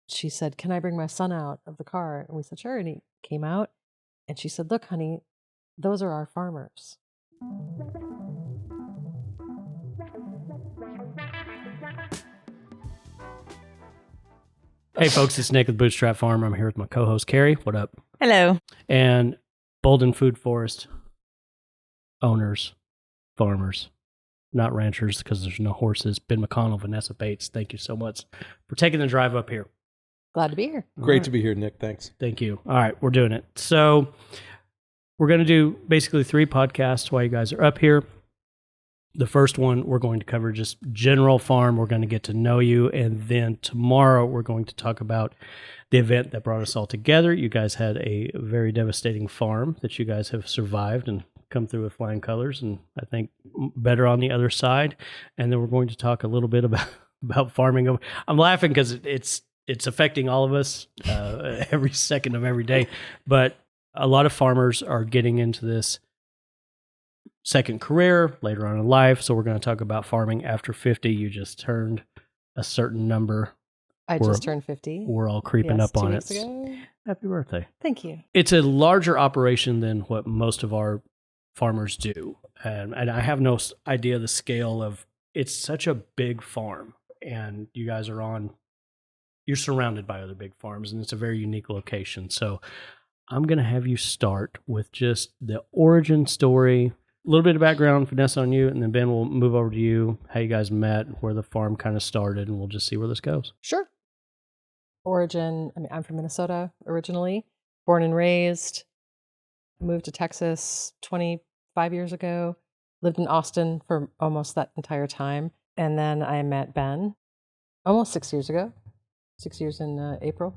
she said, "Can I bring my son out of the car?" And we said, "Sure." And he came out and she said, "Look, honey, those are our farmers." Hey folks, it's Nick with Bootstrap Farmer. I'm here with my co-host Carrie. What up? Hello. And Bouldin Food Forest owners, farmers, not ranchers because there's no horses. Ben McConnell, Vanessa Bates, thank you so much for taking the drive up here. Glad to be here. Great to be here, Nick. Thanks. Thank you. All right, we're doing it. So we're going to do basically 3 podcasts while you guys are up here. The first one, we're going to cover just general farm. We're going to get to know you. And then tomorrow, we're going to talk about the event that brought us all together. You guys had a very devastating farm that you guys have survived and come through with flying colors, and I think better on the other side. And then we're going to talk a little bit about farming. I'm laughing because it's affecting all of us every second of every day. But a lot of farmers are getting into this second career later on in life. So we're going to talk about farming after 50. You just turned a certain number. I just turned 50. We're all creeping up on it. Ago. Happy birthday. Thank you. It's a larger operation than what most of our farmers do. And I have no idea the scale of, it's such a big farm. And you guys you're surrounded by other big farms, and it's a very unique location. So I'm going to have you start with just the origin story, a little bit of background, Vanessa, on you, and then Ben, we'll move over to you, how you guys met, where the farm kind of started, and we'll just see where this goes. Sure. Origin, I'm from Minnesota originally, born and raised, moved to Texas 25 years ago, lived in Austin for almost that entire time, and then I met Ben almost 6 years ago, 6 years in April.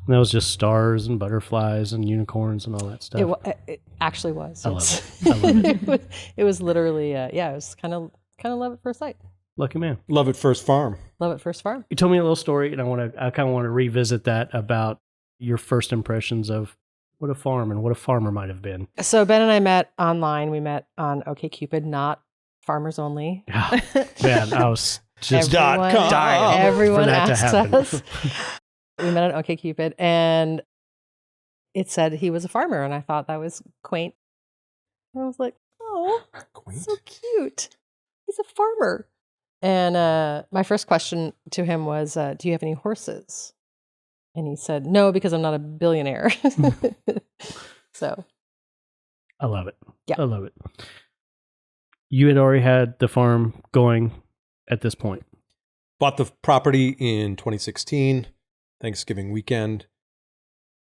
And that was just stars and butterflies and unicorns and all that stuff. It actually was. I Yes. love it. It was literally, it was kind of love at first sight. Lucky man. Love at first farm. Love at first farm. You told me a little story, and I kind of want to revisit that about your first impressions of what a farm and what a farmer might have been. So Ben and I met online. We met on OkCupid, not Farmers Only. Oh, man, I was just dying everyone for that to asked happen. us. We met on OkCupid, and it said he was a farmer, and I thought that was quaint. And I was like, oh, Quaint. so cute. He's a farmer. And my first question to him was, do you have any horses? And he said, no, because I'm not a billionaire. So. I love it. Yeah. I love it. You had already had the farm going at this point. Bought the property in 2016, Thanksgiving weekend.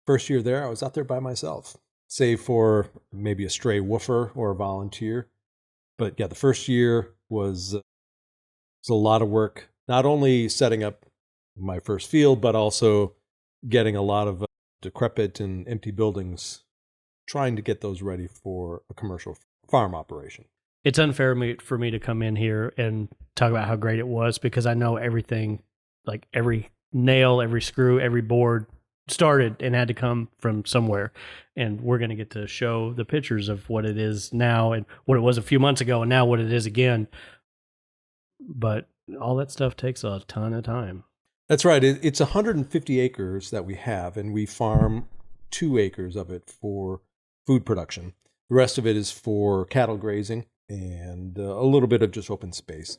First year there, I was out there by myself, save for maybe a stray woofer or a volunteer. But yeah, the first year was a lot of work, not only setting up my first field, but also getting a lot of decrepit and empty buildings, trying to get those ready for a commercial farm operation. It's unfair for me to come in here and talk about how great it was, because I know everything, like every nail, every screw, every board started and had to come from somewhere. And we're going to get to show the pictures of what it is now and what it was a few months ago and now what it is again. But all that stuff takes a ton of time. That's right. It's 150 acres that we have, and we farm 2 acres of it for food production. The rest of it is for cattle grazing and a little bit of just open space.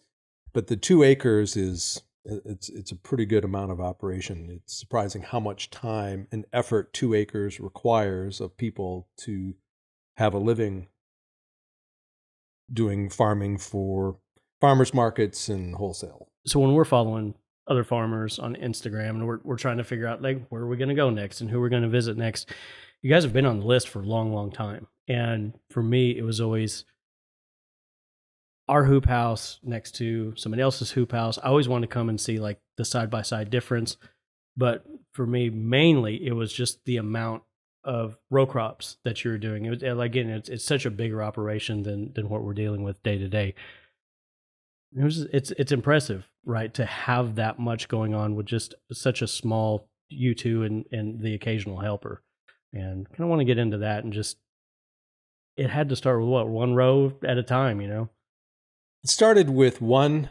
But the 2 acres it's a pretty good amount of operation. It's surprising how much time and effort 2 acres requires of people to have a living doing farming for farmers markets and wholesale. So when we're following other farmers on Instagram and we're trying to figure out like where are we going to go next and who we're going to visit next, you guys have been on the list for a long, long time. And for me, it was always our hoop house next to somebody else's hoop house. I always wanted to come and see like the side-by-side difference. But for me, mainly, it was just the amount of row crops that you were doing. It was, again, it's such a bigger operation than what we're dealing with day to day. It's impressive, right, to have that much going on with just such a small you two and the occasional helper. And kind of want to get into that and just, it had to start with what, 1 row at a time, you know? It started with 1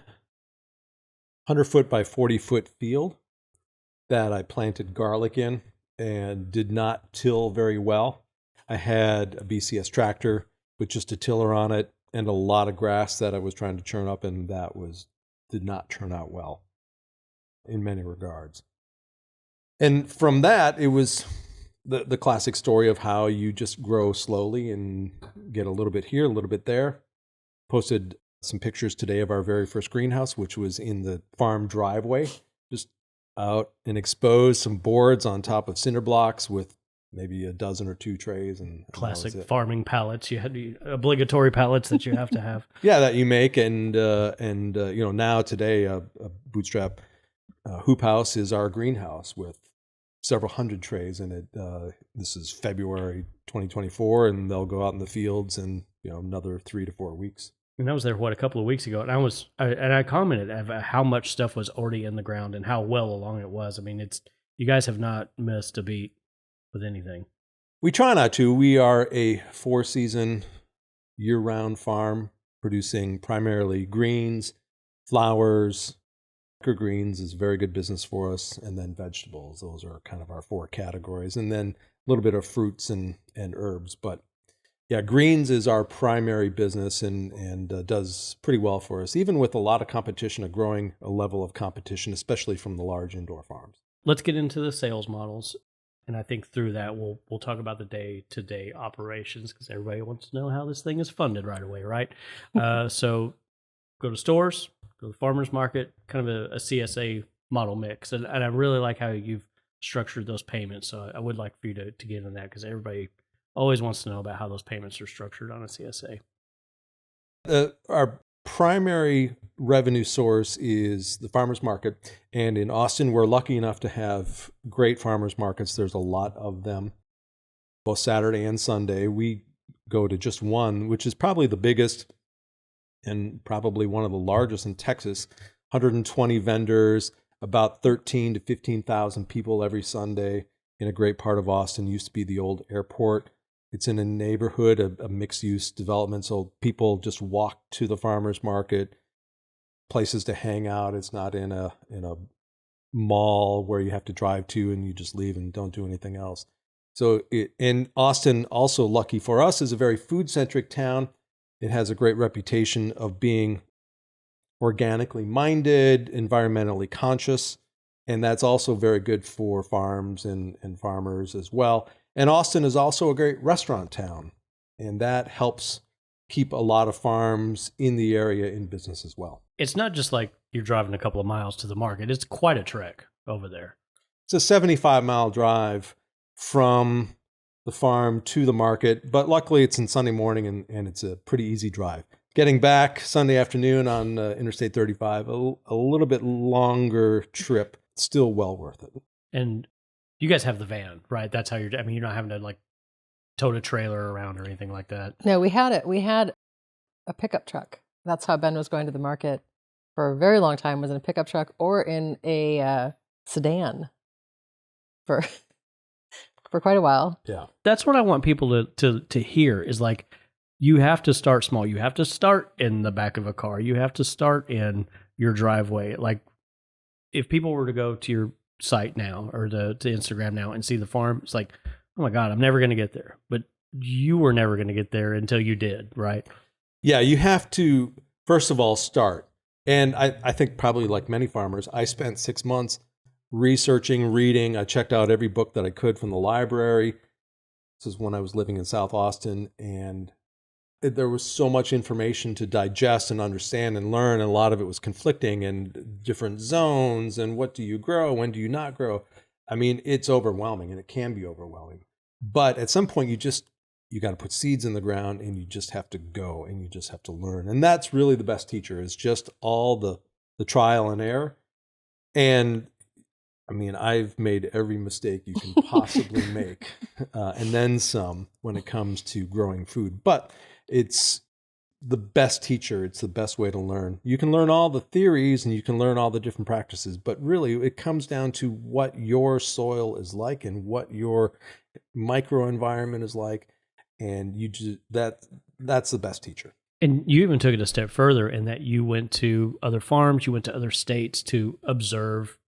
100-foot by 40-foot field. that I planted garlic in and did not till very well. I had a BCS tractor with just a tiller on it and a lot of grass that I was trying to churn up, and did not turn out well in many regards. And from that, it was the classic story of how you just grow slowly and get a little bit here, a little bit there. Posted some pictures today of our very first greenhouse, which was in the farm driveway, just out and exposed, some boards on top of cinder blocks with maybe a dozen or two trays. And classic farming pallets. You had the obligatory pallets that you have to have. Yeah, that you make. And now today, a Bootstrap hoop house is our greenhouse with several hundred trays in it. This is February 2024, and they'll go out in the fields in another 3 to 4 weeks. And I was there, a couple of weeks ago, and I commented about how much stuff was already in the ground and how well along it was. I mean, you guys have not missed a beat with anything. We try not to. We are a 4-season, year-round farm producing primarily greens, flowers. Greens is very good business for us, and then vegetables. Those are kind of our 4 categories, and then a little bit of fruits and herbs. But yeah, greens is our primary business and does pretty well for us, even with a lot of competition, a growing level of competition, especially from the large indoor farms. Let's get into the sales models. And I think through that, we'll talk about the day-to-day operations, because everybody wants to know how this thing is funded right away, right? So go to stores, go to the farmer's market, kind of a CSA model mix. And I really like how you've structured those payments. So I would like for you to get into that, because everybody always wants to know about how those payments are structured on a CSA. Our primary revenue source is the farmers market. And in Austin, we're lucky enough to have great farmers markets. There's a lot of them, both Saturday and Sunday. We go to just one, which is probably the biggest and probably one of the largest in Texas. 120 vendors, about 13 to 15,000 people every Sunday in a great part of Austin. Used to be the old airport. It's in a neighborhood, a mixed-use development, so people just walk to the farmers market, places to hang out. It's not in a mall where you have to drive to and you just leave and don't do anything else. So in Austin, also lucky for us, is a very food-centric town. It has a great reputation of being organically minded, environmentally conscious, and that's also very good for farms and farmers as well. And Austin is also a great restaurant town, and that helps keep a lot of farms in the area in business as well. It's not just like you're driving a couple of miles to the market. It's quite a trek over there. It's a 75-mile drive from the farm to the market, but luckily it's in Sunday morning and it's a pretty easy drive. Getting back Sunday afternoon on Interstate 35, a little bit longer trip, still well worth it. And you guys have the van, right? That's how you're not having to like tote a trailer around or anything like that. No, we had it. We had a pickup truck. That's how Ben was going to the market for a very long time, was in a pickup truck or in a sedan for quite a while. Yeah. That's what I want people to hear is like, you have to start small. You have to start in the back of a car. You have to start in your driveway. Like if people were to go to your site now or to Instagram now and see the farm, it's like, oh my God, I'm never going to get there. But you were never going to get there until you did, right? Yeah, you have to, first of all, start. And I think probably like many farmers, I spent 6 months researching, reading. I checked out every book that I could from the library. This is when I was living in South Austin, and there was so much information to digest and understand and learn, and a lot of it was conflicting and different zones and what do you grow, when do you not grow. I mean, it's overwhelming, and it can be overwhelming. But at some point, you got to put seeds in the ground, and you just have to go, and you just have to learn. And that's really the best teacher, is just all the trial and error. And I mean, I've made every mistake you can possibly make, and then some when it comes to growing food. But it's the best teacher. It's the best way to learn. You can learn all the theories and you can learn all the different practices, but really it comes down to what your soil is like and what your microenvironment is like. And that's the best teacher. And you even took it a step further in that you went to other farms, you went to other states to observe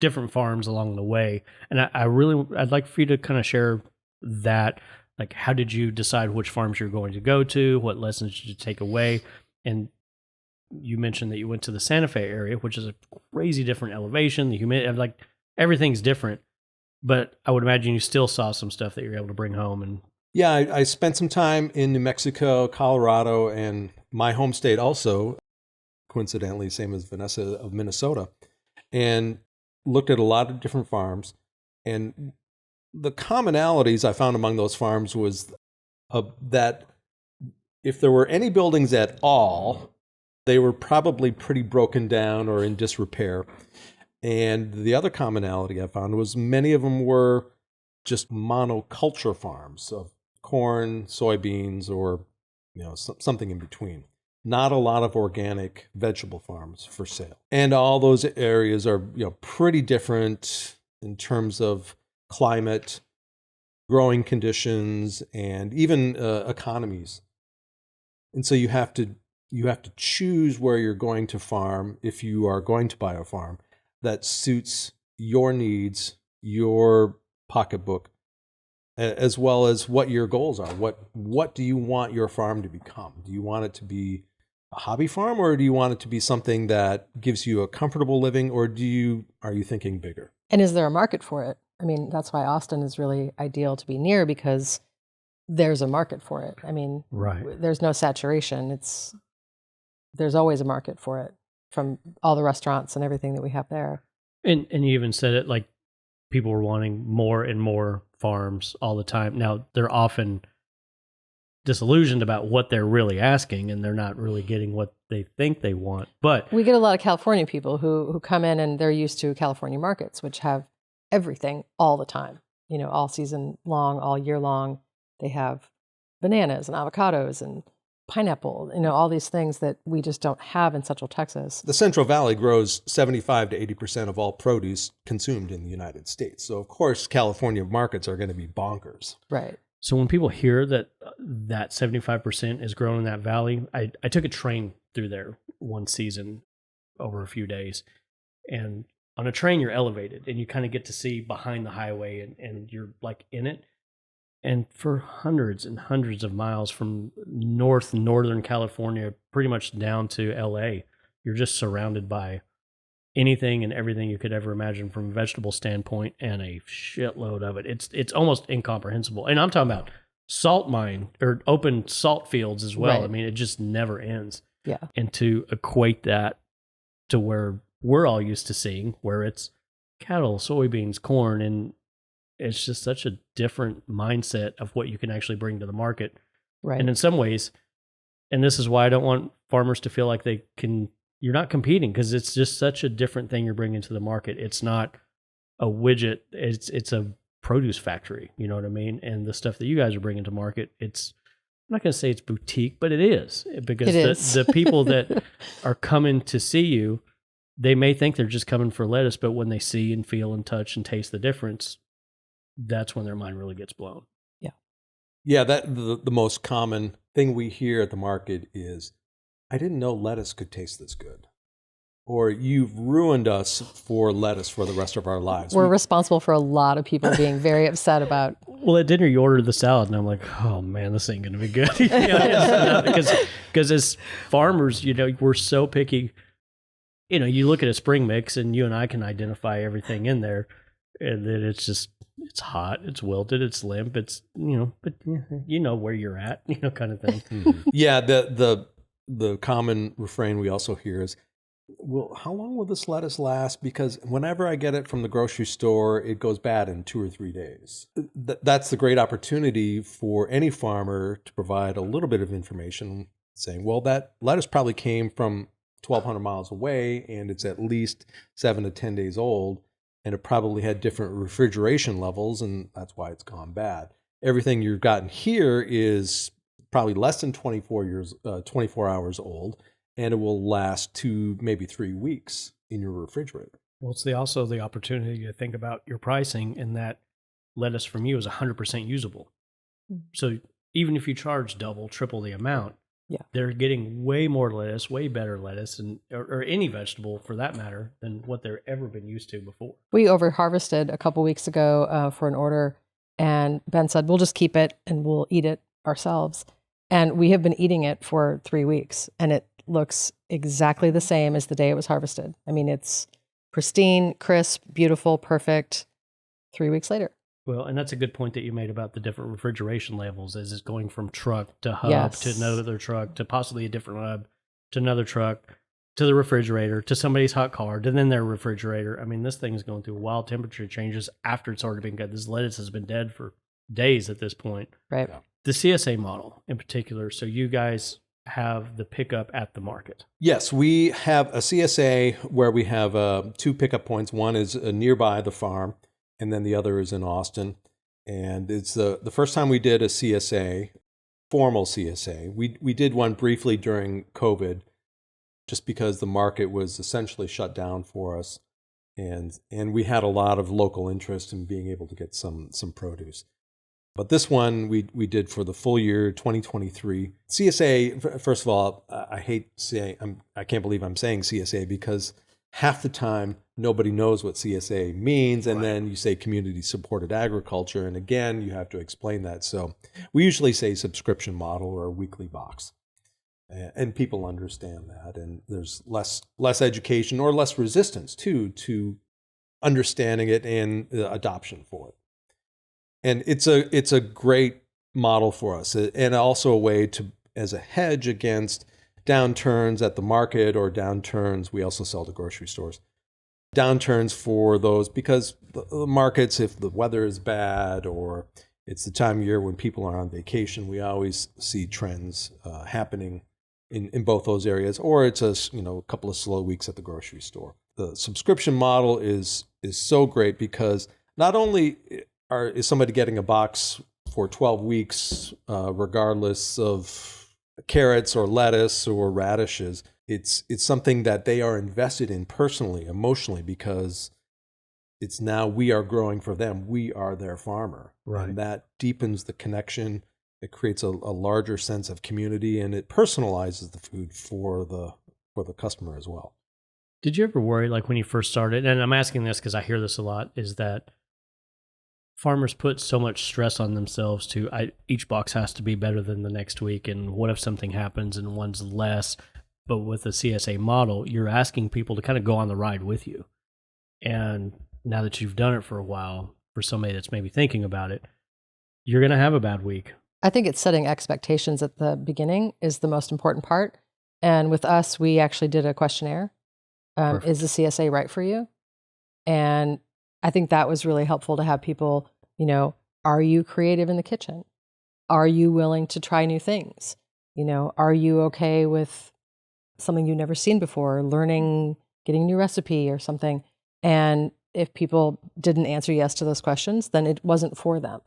different farms along the way. And I'd like for you to kind of share that. Like, how did you decide which farms you're going to go to? What lessons did you take away? And you mentioned that you went to the Santa Fe area, which is a crazy different elevation. The humidity, like everything's different. But I would imagine you still saw some stuff that you're able to bring home. And yeah, I spent some time in New Mexico, Colorado, and my home state also, coincidentally, same as Vanessa, of Minnesota, and looked at a lot of different farms. And the commonalities I found among those farms was that if there were any buildings at all, they were probably pretty broken down or in disrepair. And the other commonality I found was many of them were just monoculture farms of corn, soybeans, or something in between. Not a lot of organic vegetable farms for sale. And all those areas are pretty different in terms of climate, growing conditions, and even economies. And so you have to choose where you're going to farm if you are going to buy a farm that suits your needs, your pocketbook, as well as what your goals are. What do you want your farm to become? Do you want it to be a hobby farm, or do you want it to be something that gives you a comfortable living, or are you thinking bigger? And is there a market for it? I mean, that's why Austin is really ideal to be near, because there's a market for it. I mean, right. There's no saturation. There's always a market for it from all the restaurants and everything that we have there. And you even said it, like people were wanting more and more farms all the time. Now they're often disillusioned about what they're really asking, and they're not really getting what they think they want. But we get a lot of California people who come in and they're used to California markets, which have everything all the time, all season long, all year long. They have bananas and avocados and pineapple, all these things that we just don't have in Central Texas. The Central Valley grows 75 to 80% of all produce consumed in the United States. So, of course, California markets are going to be bonkers. Right. So when people hear that 75% is grown in that valley, I took a train through there one season over a few days. And on a train, you're elevated and you kind of get to see behind the highway and you're like in it. And for hundreds and hundreds of miles from northern California, pretty much down to LA, you're just surrounded by anything and everything you could ever imagine from a vegetable standpoint, and a shitload of it. It's almost incomprehensible. And I'm talking about salt mine or open salt fields as well. Right. I mean, it just never ends. Yeah. And to equate that to where we're all used to seeing, where it's cattle, soybeans, corn, and it's just such a different mindset of what you can actually bring to the market. Right. And in some ways, and this is why I don't want farmers to feel like you're not competing, because it's just such a different thing you're bringing to the market. It's not a widget. It's a produce factory. You know what I mean? And the stuff that you guys are bringing to market, I'm not going to say it's boutique, but it is, because the people that are coming to see you, they may think they're just coming for lettuce, but when they see and feel and touch and taste the difference, that's when their mind really gets blown. Yeah. Yeah, that the most common thing we hear at the market is, I didn't know lettuce could taste this good. Or, you've ruined us for lettuce for the rest of our lives. We're responsible for a lot of people being very upset about. Well, at dinner you ordered the salad and I'm like, oh man, this ain't going to be good. Because as farmers, we're so picky. You look at a spring mix and you and I can identify everything in there, and then it's hot, it's wilted, it's limp, it's, but where you're at, kind of thing. Mm-hmm. Yeah. The common refrain we also hear is, well, how long will this lettuce last? Because whenever I get it from the grocery store, it goes bad in 2 or 3 days. That's the great opportunity for any farmer to provide a little bit of information saying, well, that lettuce probably came from 1,200 miles away and it's at least 7 to 10 days old. And it probably had different refrigeration levels, and that's why it's gone bad. Everything you've gotten here is probably less than 24 hours old, and it will last 2, maybe 3 weeks in your refrigerator. Well, it's also the opportunity to think about your pricing, and that lettuce from you is 100% usable. Mm-hmm. So even if you charge double, triple the amount, They're getting way more lettuce, way better lettuce, and or any vegetable for that matter than what they've ever been used to before. We over harvested a couple weeks ago for an order, and Ben said, we'll just keep it and we'll eat it ourselves. And we have been eating it for 3 weeks, and it looks exactly the same as the day it was harvested. I mean, it's pristine, crisp, beautiful, perfect 3 weeks later. Well, and that's a good point that you made about the different refrigeration levels as it's going from truck to hub to another truck to possibly a different hub to another truck to the refrigerator to somebody's hot car to then their refrigerator. I mean, this thing is going through wild temperature changes after it's already been cut. This lettuce has been dead for days at this point. Right. The CSA model in particular, so you guys have the pickup at the market. Yes, we have a CSA where we have 2 pickup points. One is nearby the farm, and then the other is in Austin. And it's the first time we did a CSA, formal CSA. We did one briefly during COVID, just because the market was essentially shut down for us, and we had a lot of local interest in being able to get some produce. But this one we did for the full year 2023. CSA, first of all, I can't believe I'm saying CSA, because half the time nobody knows what CSA means, and then you say community supported agriculture, and again you have to explain that. So we usually say subscription model or weekly box, and people understand that, and there's less education or less resistance to understanding it and adoption for it. And it's a great model for us, and also a way to, as a hedge against downturns at the market or downturns. We also sell to grocery stores. Downturns for those, because the markets, if the weather is bad or it's the time of year when people are on vacation, we always see trends happening in both those areas, or it's a couple of slow weeks at the grocery store. The subscription model is so great because not only is somebody getting a box for 12 weeks, regardless of carrots or lettuce or radishes, it's something that they are invested in personally, emotionally, because it's now we are growing for them. We are their farmer. Right. And that deepens the connection. It creates a larger sense of community, and it personalizes the food for the customer as well. Did you ever worry, like when you first started, and I'm asking this because I hear this a lot, is that farmers put so much stress on themselves each box has to be better than the next week, and what if something happens and one's less? But with the CSA model, you're asking people to kind of go on the ride with you. And now that you've done it for a while, for somebody that's maybe thinking about it, you're going to have a bad week. I think it's setting expectations at the beginning is the most important part. And with us, we actually did a questionnaire. Is the CSA right for you? And I think that was really helpful to have people, are you creative in the kitchen? Are you willing to try new things? Are you okay with something you've never seen before, learning, getting a new recipe or something? And if people didn't answer yes to those questions, then it wasn't for them.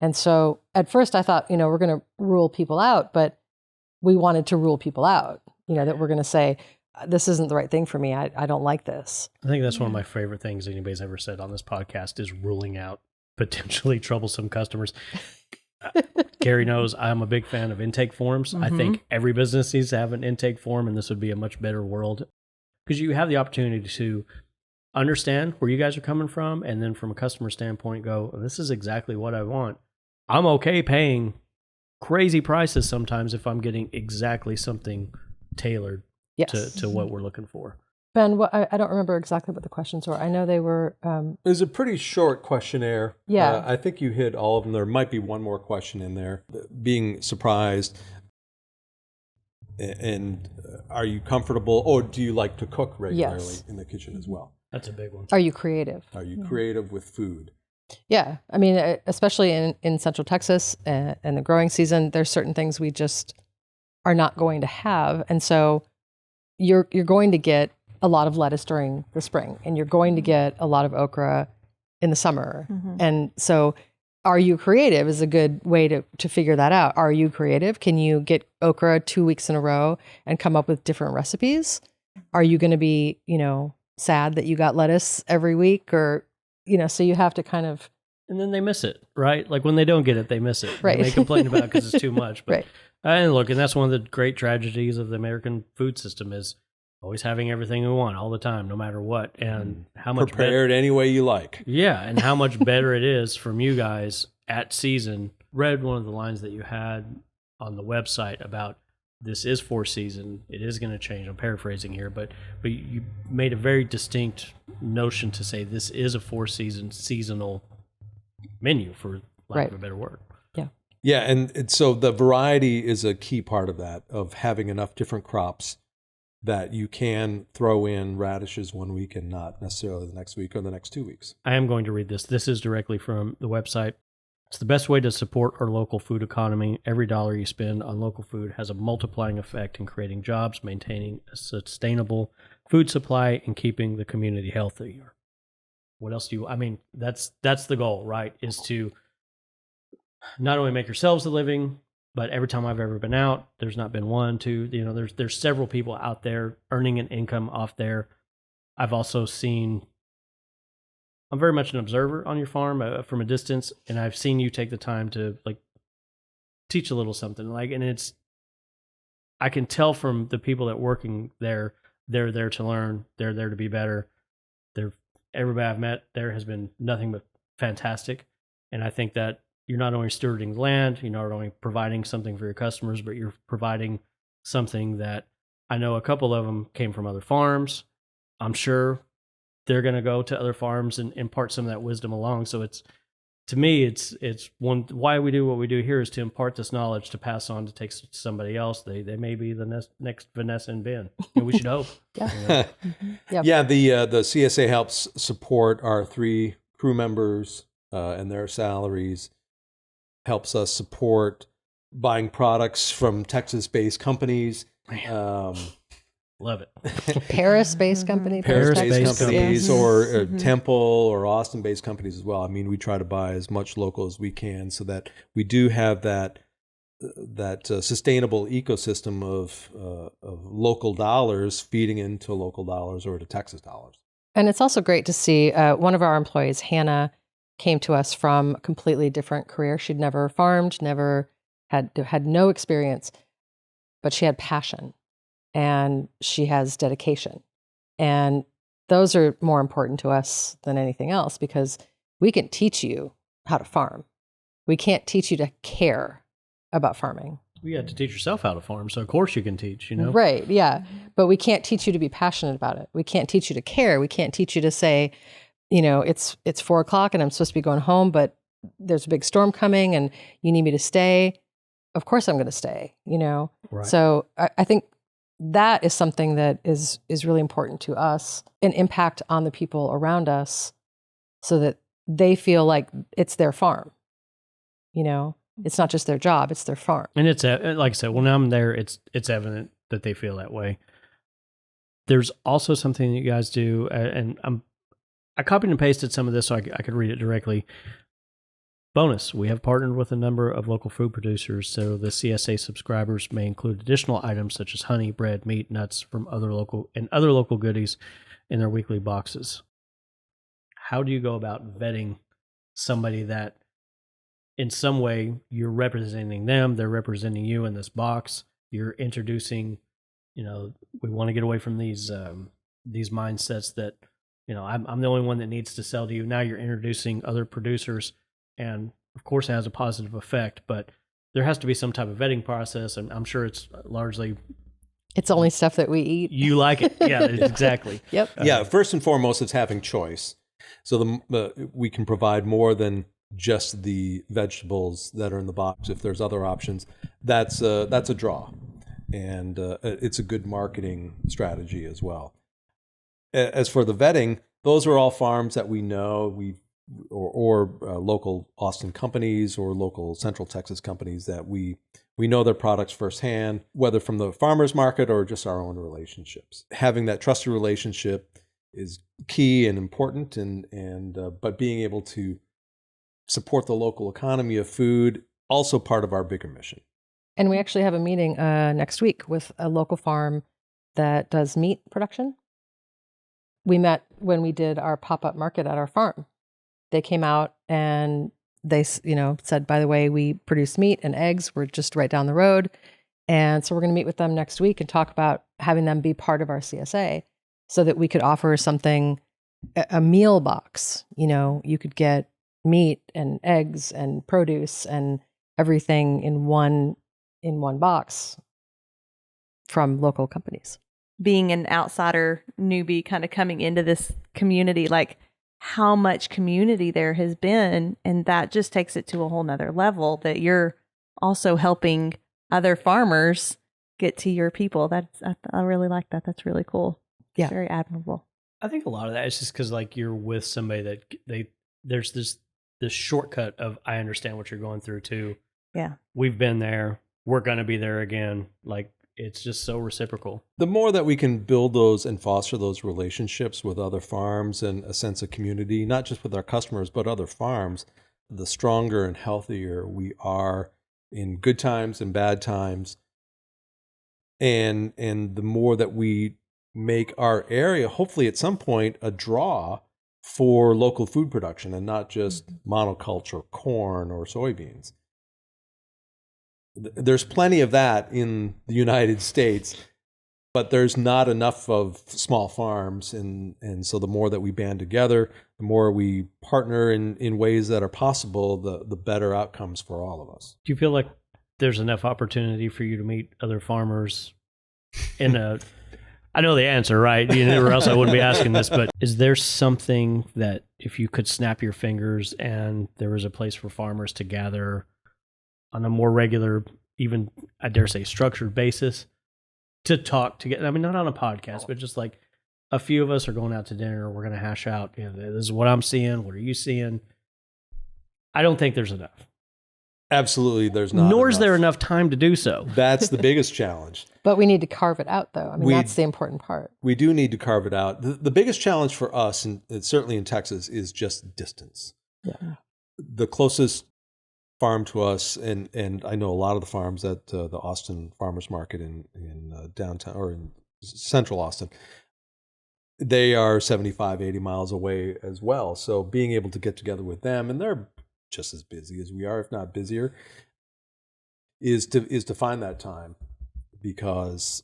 And so at first I thought, we're going to rule people out, but we wanted to rule people out, that we're going to say, this isn't the right thing for me. I don't like this. I think that's one of my favorite things anybody's ever said on this podcast is ruling out potentially troublesome customers. Gary knows I'm a big fan of intake forms. Mm-hmm. I think every business needs to have an intake form, and this would be a much better world because you have the opportunity to understand where you guys are coming from, and then from a customer standpoint go, this is exactly what I want. I'm okay paying crazy prices sometimes if I'm getting exactly something tailored to what we're looking for. Ben, I don't remember exactly what the questions were. I know they were... It was a pretty short questionnaire. Yeah. I think you hit all of them. There might be one more question in there. Being surprised, and are you comfortable, or do you like to cook regularly in the kitchen as well? That's a big one. Are you creative? Are you creative with food? Yeah. I mean, especially in Central Texas and the growing season, there's certain things we just are not going to have. And so you're going to get a lot of lettuce during the spring, and you're going to get a lot of okra in the summer. Mm-hmm. And so are you creative is a good way to figure that out. Are you creative? Can you get okra 2 weeks in a row and come up with different recipes? Are you going to be, sad that you got lettuce every week, or, so you have to kind of. And then they miss it, right? Like when they don't get it, they miss it. Right. And they complain about it because it's too much. But right. And look, and that's one of the great tragedies of the American food system is always having everything we want all the time, no matter what. And how much Prepared any way you like. Yeah, and how much better it is from you guys at season. Read one of the lines that you had on the website about this is for season. It is going to change. I'm paraphrasing here, but you made a very distinct notion to say this is a seasonal menu, for lack of a better word. Yeah, and so the variety is a key part of that, of having enough different crops that you can throw in radishes one week and not necessarily the next week or the next 2 weeks. I am going to read this. This is directly from the website. It's the best way to support our local food economy. Every dollar you spend on local food has a multiplying effect in creating jobs, maintaining a sustainable food supply, and keeping the community healthy. What else that's the goal, right? Is to not only make yourselves a living, but every time I've ever been out, there's not been one, two, there's several people out there earning an income off there. I've also seen, I'm very much an observer on your farm from a distance, and I've seen you take the time to like teach a little something, and I can tell from the people that working there, they're there to learn, they're there to be better. Everybody I've met there has been nothing but fantastic, and I think that you're not only stewarding the land, you're not only providing something for your customers, but you're providing something that I know a couple of them came from other farms. I'm sure they're going to go to other farms and impart some of that wisdom along. So to me, it's why we do what we do here is to impart this knowledge to pass on to take to somebody else. They may be the next Vanessa and Ben. We should hope. Yeah. Yep. Yeah, the CSA helps support our 3 crew members and their salaries. Helps us support buying products from Texas-based companies. Love it. Paris-based company. Paris-based companies, yes. or Temple or Austin-based companies as well. I mean, we try to buy as much local as we can so that we do have that sustainable ecosystem of local dollars feeding into local dollars or to Texas dollars. And it's also great to see one of our employees, Hannah, came to us from a completely different career. She'd never farmed, never had no experience, but she had passion and she has dedication. And those are more important to us than anything else because we can teach you how to farm. We can't teach you to care about farming. You have to teach yourself how to farm, so of course you can teach, Right, yeah. But we can't teach you to be passionate about it. We can't teach you to care. We can't teach you to say, it's 4:00 and I'm supposed to be going home, but there's a big storm coming and you need me to stay. Of course I'm going to stay, Right. So I think that is something that is really important to us, an impact on the people around us so that they feel like it's their farm, It's not just their job, it's their farm. And it's, like I said, when I'm there, it's evident that they feel that way. There's also something that you guys do, and I copied and pasted some of this so I could read it directly. Bonus, we have partnered with a number of local food producers, so the CSA subscribers may include additional items such as honey, bread, meat, nuts from other local goodies in their weekly boxes. How do you go about vetting somebody that in some way you're representing them, they're representing you in this box, you're introducing, we want to get away from these mindsets that, I'm the only one that needs to sell to you. Now you're introducing other producers, and of course it has a positive effect, but there has to be some type of vetting process, and I'm sure it's largely... It's only stuff that we eat. You like it. Yeah, exactly. Yep. Yeah, first and foremost, it's having choice. So we can provide more than just the vegetables that are in the box. If there's other options, that's a draw, and it's a good marketing strategy as well. As for the vetting, those are all farms that we know, or local Austin companies or local Central Texas companies that we know their products firsthand, whether from the farmers market or just our own relationships. Having that trusted relationship is key and important, but being able to support the local economy of food, also part of our bigger mission. And we actually have a meeting next week with a local farm that does meat production. We met when we did our pop-up market at our farm. They came out and they, said, by the way, we produce meat and eggs. We're just right down the road. And so we're going to meet with them next week and talk about having them be part of our CSA so that we could offer something, a meal box. You know, you could get meat and eggs and produce and everything in one box from local companies. Being an outsider newbie kind of coming into this community, like how much community there has been, and that just takes it to a whole nother level, that you're also helping other farmers get to your people. I really like that. That's really cool. Yeah. Very admirable. I think a lot of that is just because like you're with somebody that there's this shortcut of, I understand what you're going through too. Yeah. We've been there. We're going to be there again. Like, it's just so reciprocal. The more that we can build those and foster those relationships with other farms and a sense of community, not just with our customers, but other farms, the stronger and healthier we are in good times and bad times. And the more that we make our area, hopefully at some point, a draw for local food production and not just monoculture corn or soybeans. There's plenty of that in the United States, but there's not enough of small farms. And so the more that we band together, the more we partner in ways that are possible, the better outcomes for all of us. Do you feel like there's enough opportunity for you to meet other farmers I know the answer, right? Or else I wouldn't be asking this, but is there something that if you could snap your fingers and there was a place for farmers to gather on a more regular, even, I dare say, structured basis to talk together? I mean, not on a podcast, but just like a few of us are going out to dinner. We're going to hash out, this is what I'm seeing. What are you seeing? I don't think there's enough. Absolutely, there's not. Nor is there enough time to do so. That's the biggest challenge. But we need to carve it out, though. I mean, that's the important part. We do need to carve it out. The biggest challenge for us, and certainly in Texas, is just distance. Yeah. The closest farm to us, and I know a lot of the farms at the Austin Farmers Market in downtown or in central Austin, they are 75, 80 miles away as well. So being able to get together with them, and they're just as busy as we are, if not busier, is to find that time. Because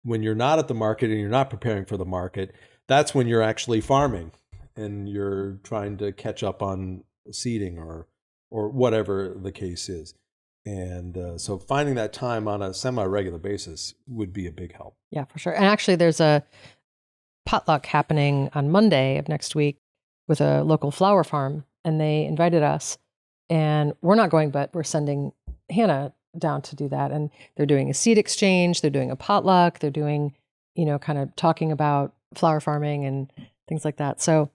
when you're not at the market and you're not preparing for the market, that's when you're actually farming and you're trying to catch up on seeding or whatever the case is. And so finding that time on a semi-regular basis would be a big help. Yeah, for sure. And actually, there's a potluck happening on Monday of next week with a local flower farm, and they invited us. And we're not going, but we're sending Hannah down to do that. And they're doing a seed exchange. They're doing a potluck. They're doing, kind of talking about flower farming and things like that. So,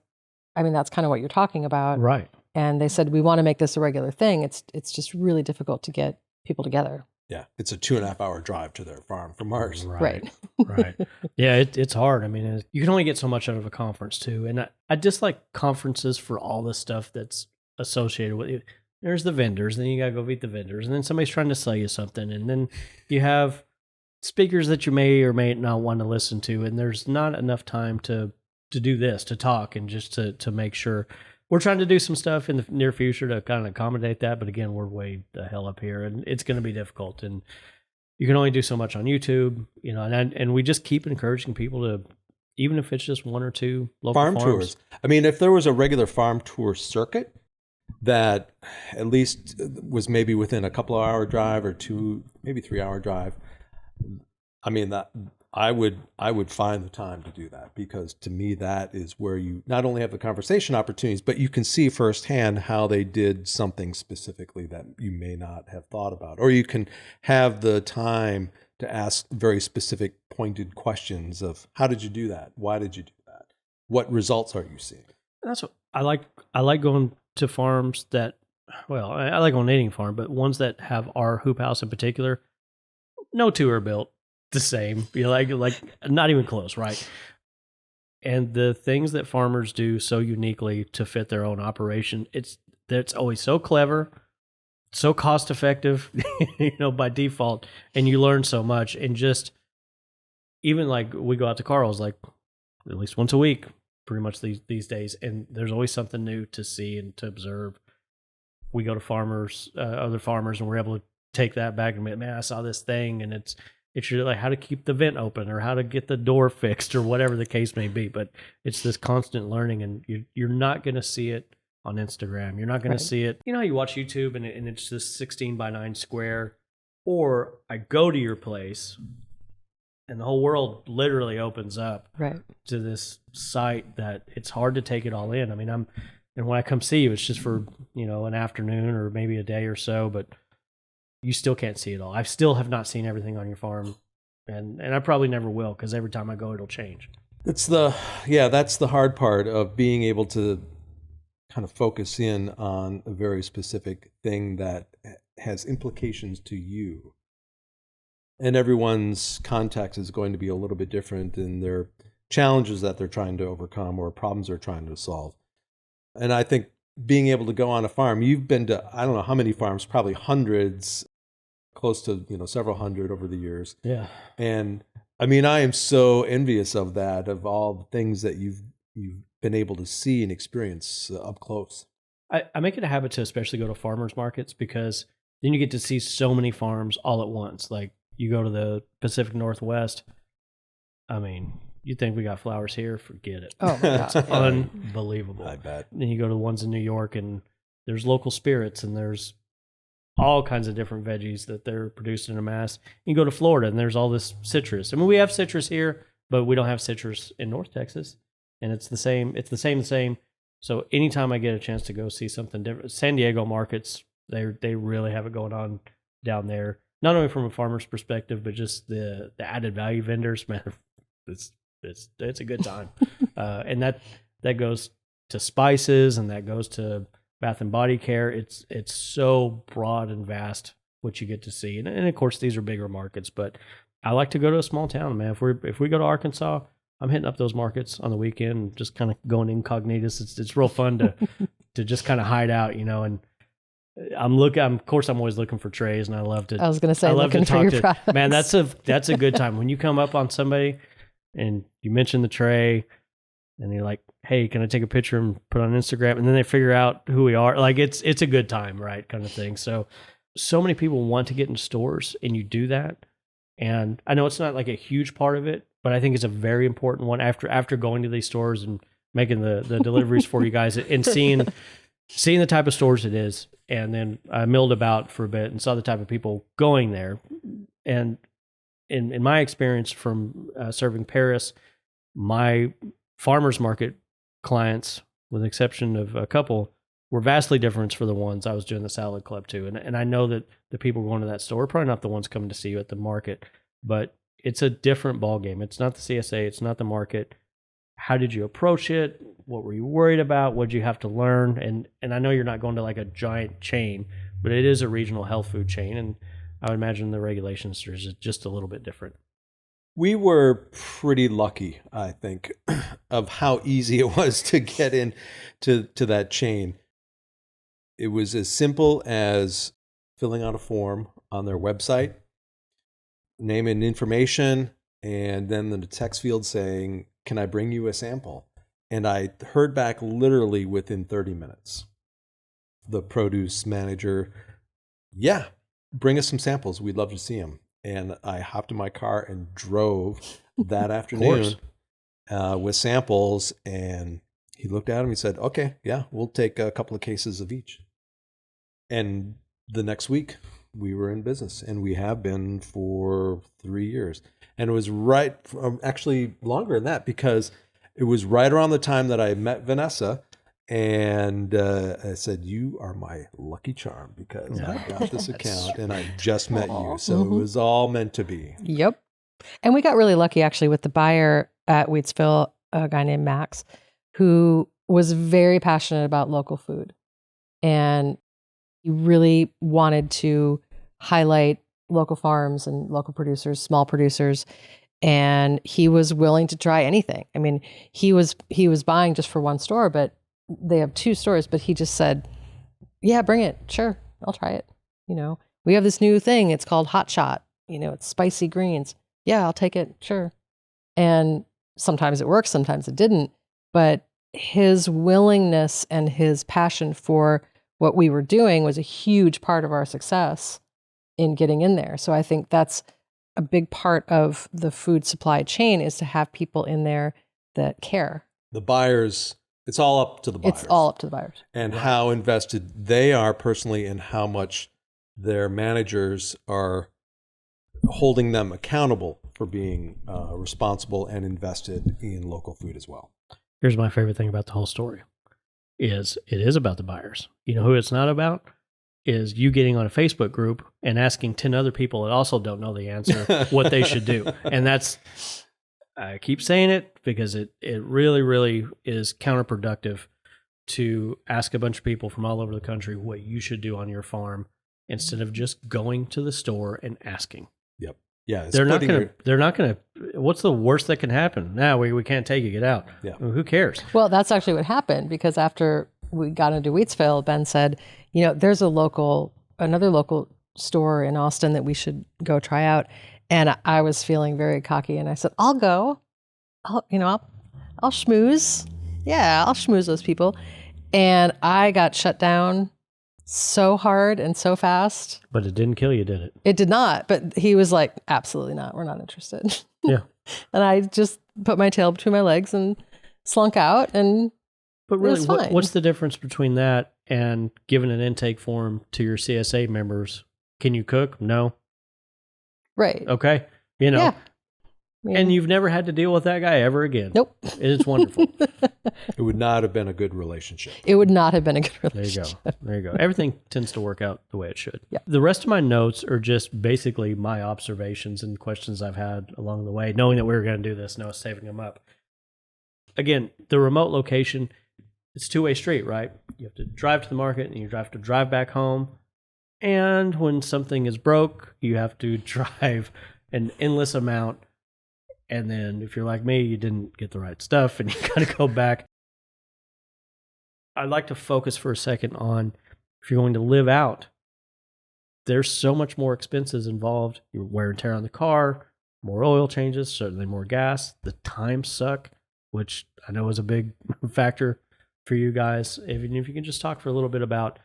I mean, that's kind of what you're talking about. Right. And they said, we want to make this a regular thing. It's just really difficult to get people together. Yeah. It's a 2.5 hour drive to their farm from ours. Right. Right. Yeah. It's hard. I mean, you can only get so much out of a conference too. And I dislike conferences for all the stuff that's associated with it. There's the vendors, then you got to go meet the vendors, and then somebody's trying to sell you something, and then you have speakers that you may or may not want to listen to, and there's not enough time to do this, to talk, and just to make sure. We're trying to do some stuff in the near future to kind of accommodate that, but again, we're way the hell up here, and it's going to be difficult, and you can only do so much on YouTube, and we just keep encouraging people to, even if it's just one or two local farm tours. I mean, if there was a regular farm tour circuit that at least was maybe within a couple of hour drive or 2, maybe 3 hour drive, I mean, that I would find the time to do that, because to me that is where you not only have the conversation opportunities, but you can see firsthand how they did something specifically that you may not have thought about, or you can have the time to ask very specific pointed questions of, how did you do that? Why did you do that? What results are you seeing? That's what I like. I like going to farms that, well, I like going to eating farm, but ones that have our hoop house in particular. No two are built the same. Like not even close, right? And the things that farmers do so uniquely to fit their own operation, it's always so clever, so cost effective, by default, and you learn so much. And just even like we go out to Carl's like at least once a week, pretty much these days, and there's always something new to see and to observe. We go to other farmers, and we're able to take that back and be, man, I saw this thing, and it's really like how to keep the vent open or how to get the door fixed or whatever the case may be. But it's this constant learning, and you're not going to see it on Instagram. You're not going to see it. You know how you watch YouTube and it's this 16 by 9 square, or I go to your place and the whole world literally opens up to this site that it's hard to take it all in. I mean, and when I come see you, it's just for, an afternoon or maybe a day or so, but you still can't see it all. I still have not seen everything on your farm, and I probably never will, because every time I go, it'll change. That's the hard part of being able to kind of focus in on a very specific thing that has implications to you. And everyone's context is going to be a little bit different in their challenges that they're trying to overcome or problems they're trying to solve. And I think being able to go on a farm, you've been to, I don't know how many farms, probably hundreds, close to, several hundred over the years. Yeah. And I mean, I am so envious of that, of all the things that you've been able to see and experience up close. I make it a habit to especially go to farmers markets, because then you get to see so many farms all at once. Like, you go to the Pacific Northwest, I mean, you think we got flowers here? Forget it. Oh my God. It's unbelievable. I bet. Then you go to the ones in New York, and there's local spirits, and there's all kinds of different veggies that they're producing in a mass. You go to Florida, and there's all this citrus. I mean, we have citrus here, but we don't have citrus in North Texas. And it's the same. It's the same. So anytime I get a chance to go see something different, San Diego markets, they really have it going on down there. Not only from a farmer's perspective, but just the added value vendors, man. It's a good time, and that goes to spices, and that goes to bath and body care. It's so broad and vast what you get to see, and of course these are bigger markets. But I like to go to a small town, man. If we go to Arkansas, I'm hitting up those markets on the weekend, just kind of going incognitus. It's real fun to just kind of hide out, and I'm always looking for trays, and I love to. I was going to say, looking for your products. Man, that's a good time when you come up on somebody and you mention the tray, and you're like, "Hey, can I take a picture and put it on Instagram?" And then they figure out who we are. Like, it's a good time, right? Kind of thing. So many people want to get into stores, and you do that. And I know it's not like a huge part of it, but I think it's a very important one. After going to these stores and making the deliveries for you guys, and seeing the type of stores it is. And then I milled about for a bit and saw the type of people going there. And in my experience from serving Paris, my farmers market clients, with the exception of a couple, were vastly different for the ones I was doing the salad club to. And I know that the people going to that store are probably not the ones coming to see you at the market, but it's a different ballgame. It's not the CSA. It's not the market. How did you approach it? What were you worried about? What did you have to learn? And I know you're not going to like a giant chain, but it is a regional health food chain. And I would imagine the regulations are just a little bit different. We were pretty lucky, I think, of how easy it was to get in to that chain. It was as simple as filling out a form on their website, name and information, and then the text field saying, "Can I bring you a sample?" And I heard back literally within 30 minutes. The produce manager, "Yeah, bring us some samples. We'd love to see them." And I hopped in my car and drove that afternoon with samples. And he looked at them. He said, "Okay, yeah, we'll take a couple of cases of each." And the next week, we were in business, and we have been for 3 years. And it was actually longer than that, because it was right around the time that I met Vanessa, and I said, "You are my lucky charm, because I got this account and I just met you." So it was all meant to be. Yep. And we got really lucky actually with the buyer at Wheatsville, a guy named Max, who was very passionate about local food. And he really wanted to highlight local farms and local producers, small producers. And he was willing to try anything. I mean, he was buying just for one store, but they have 2 stores, but he just said, "Yeah, bring it. Sure. I'll try it. We have this new thing. It's called Hot Shot. It's spicy greens. Yeah, I'll take it. Sure." And sometimes it works, sometimes it didn't, but his willingness and his passion for what we were doing was a huge part of our success. in getting in there. So I think that's a big part of the food supply chain, is to have people in there that care. The buyers, it's all up to the buyers. It's all up to the buyers. And how invested they are personally, and how much their managers are holding them accountable for being responsible and invested in local food as well. Here's my favorite thing about the whole story is it is about the buyers. You know who it's not about? Is you getting on a Facebook group and asking 10 other people that also don't know the answer what they should do. And that's, I keep saying it because it really, really is counterproductive to ask a bunch of people from all over the country what you should do on your farm instead of just going to the store and asking. Yep. Yeah. They're not going to, what's the worst that can happen? Now we can't take it, get out. Yeah. Well, who cares? Well, that's actually what happened, because after we got into Wheatsville, Ben said, you know, there's another local store in Austin that we should go try out. And I was feeling very cocky, and I said, I'll go. I'll schmooze. Yeah, I'll schmooze those people. And I got shut down so hard and so fast. But it didn't kill you, did it? It did not. But he was like, absolutely not. We're not interested. Yeah. And I just put my tail between my legs and slunk out. And but really, it was fine. What's the difference between that and giving an intake form to your CSA members? Can you cook? No. Right. Okay. You know, Yeah. and you've never had to deal with that guy ever again. Nope. It's wonderful. It would not have been a good relationship. It would not have been a good There you relationship. go. There you go. Everything tends to work out the way it should. Yeah. The rest of my notes are just basically my observations and questions I've had along the way, knowing that we were going to do this, and I was saving them up. Again, the remote location, it's two-way street, right? You have to drive to the market and you have to drive back home. And when something is broke, you have to drive an endless amount. And then if you're like me, you didn't get the right stuff and you got to go back. I'd like to focus for a second on, if you're going to live out, there's so much more expenses involved. Your wear and tear on the car, more oil changes, certainly more gas. The times suck, which I know is a big factor for you guys. Even if you can just talk for a little bit about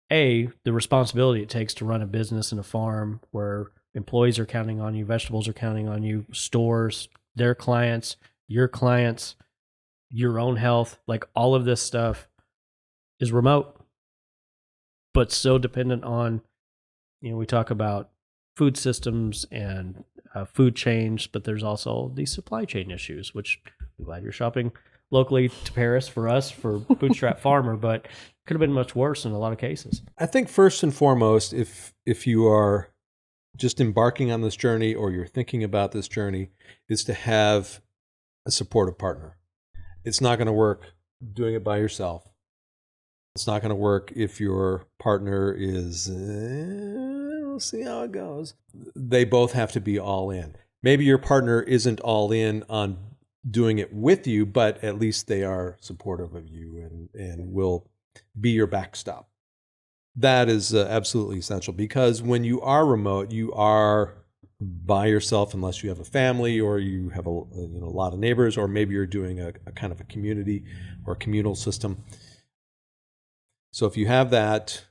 the responsibility it takes to run a business and a farm where employees are counting on you, vegetables are counting on you, stores, their clients, your own health, like all of this stuff is remote, but so dependent on, we talk about food systems and food chains, but there's also these supply chain issues, which I'm glad you're shopping locally to Paris for us, for Bootstrap Farmer, but could have been much worse in a lot of cases. I think first and foremost, if you are just embarking on this journey or you're thinking about this journey, is to have a supportive partner. It's not going to work doing it by yourself. It's not going to work if your partner is, we'll see how it goes. They both have to be all in. Maybe your partner isn't all in on doing it with you, but at least they are supportive of you and will be your backstop. That is absolutely essential, because when you are remote, you are by yourself unless you have a family or you have a lot of neighbors, or maybe you're doing a kind of a community or a communal system. So if you have that,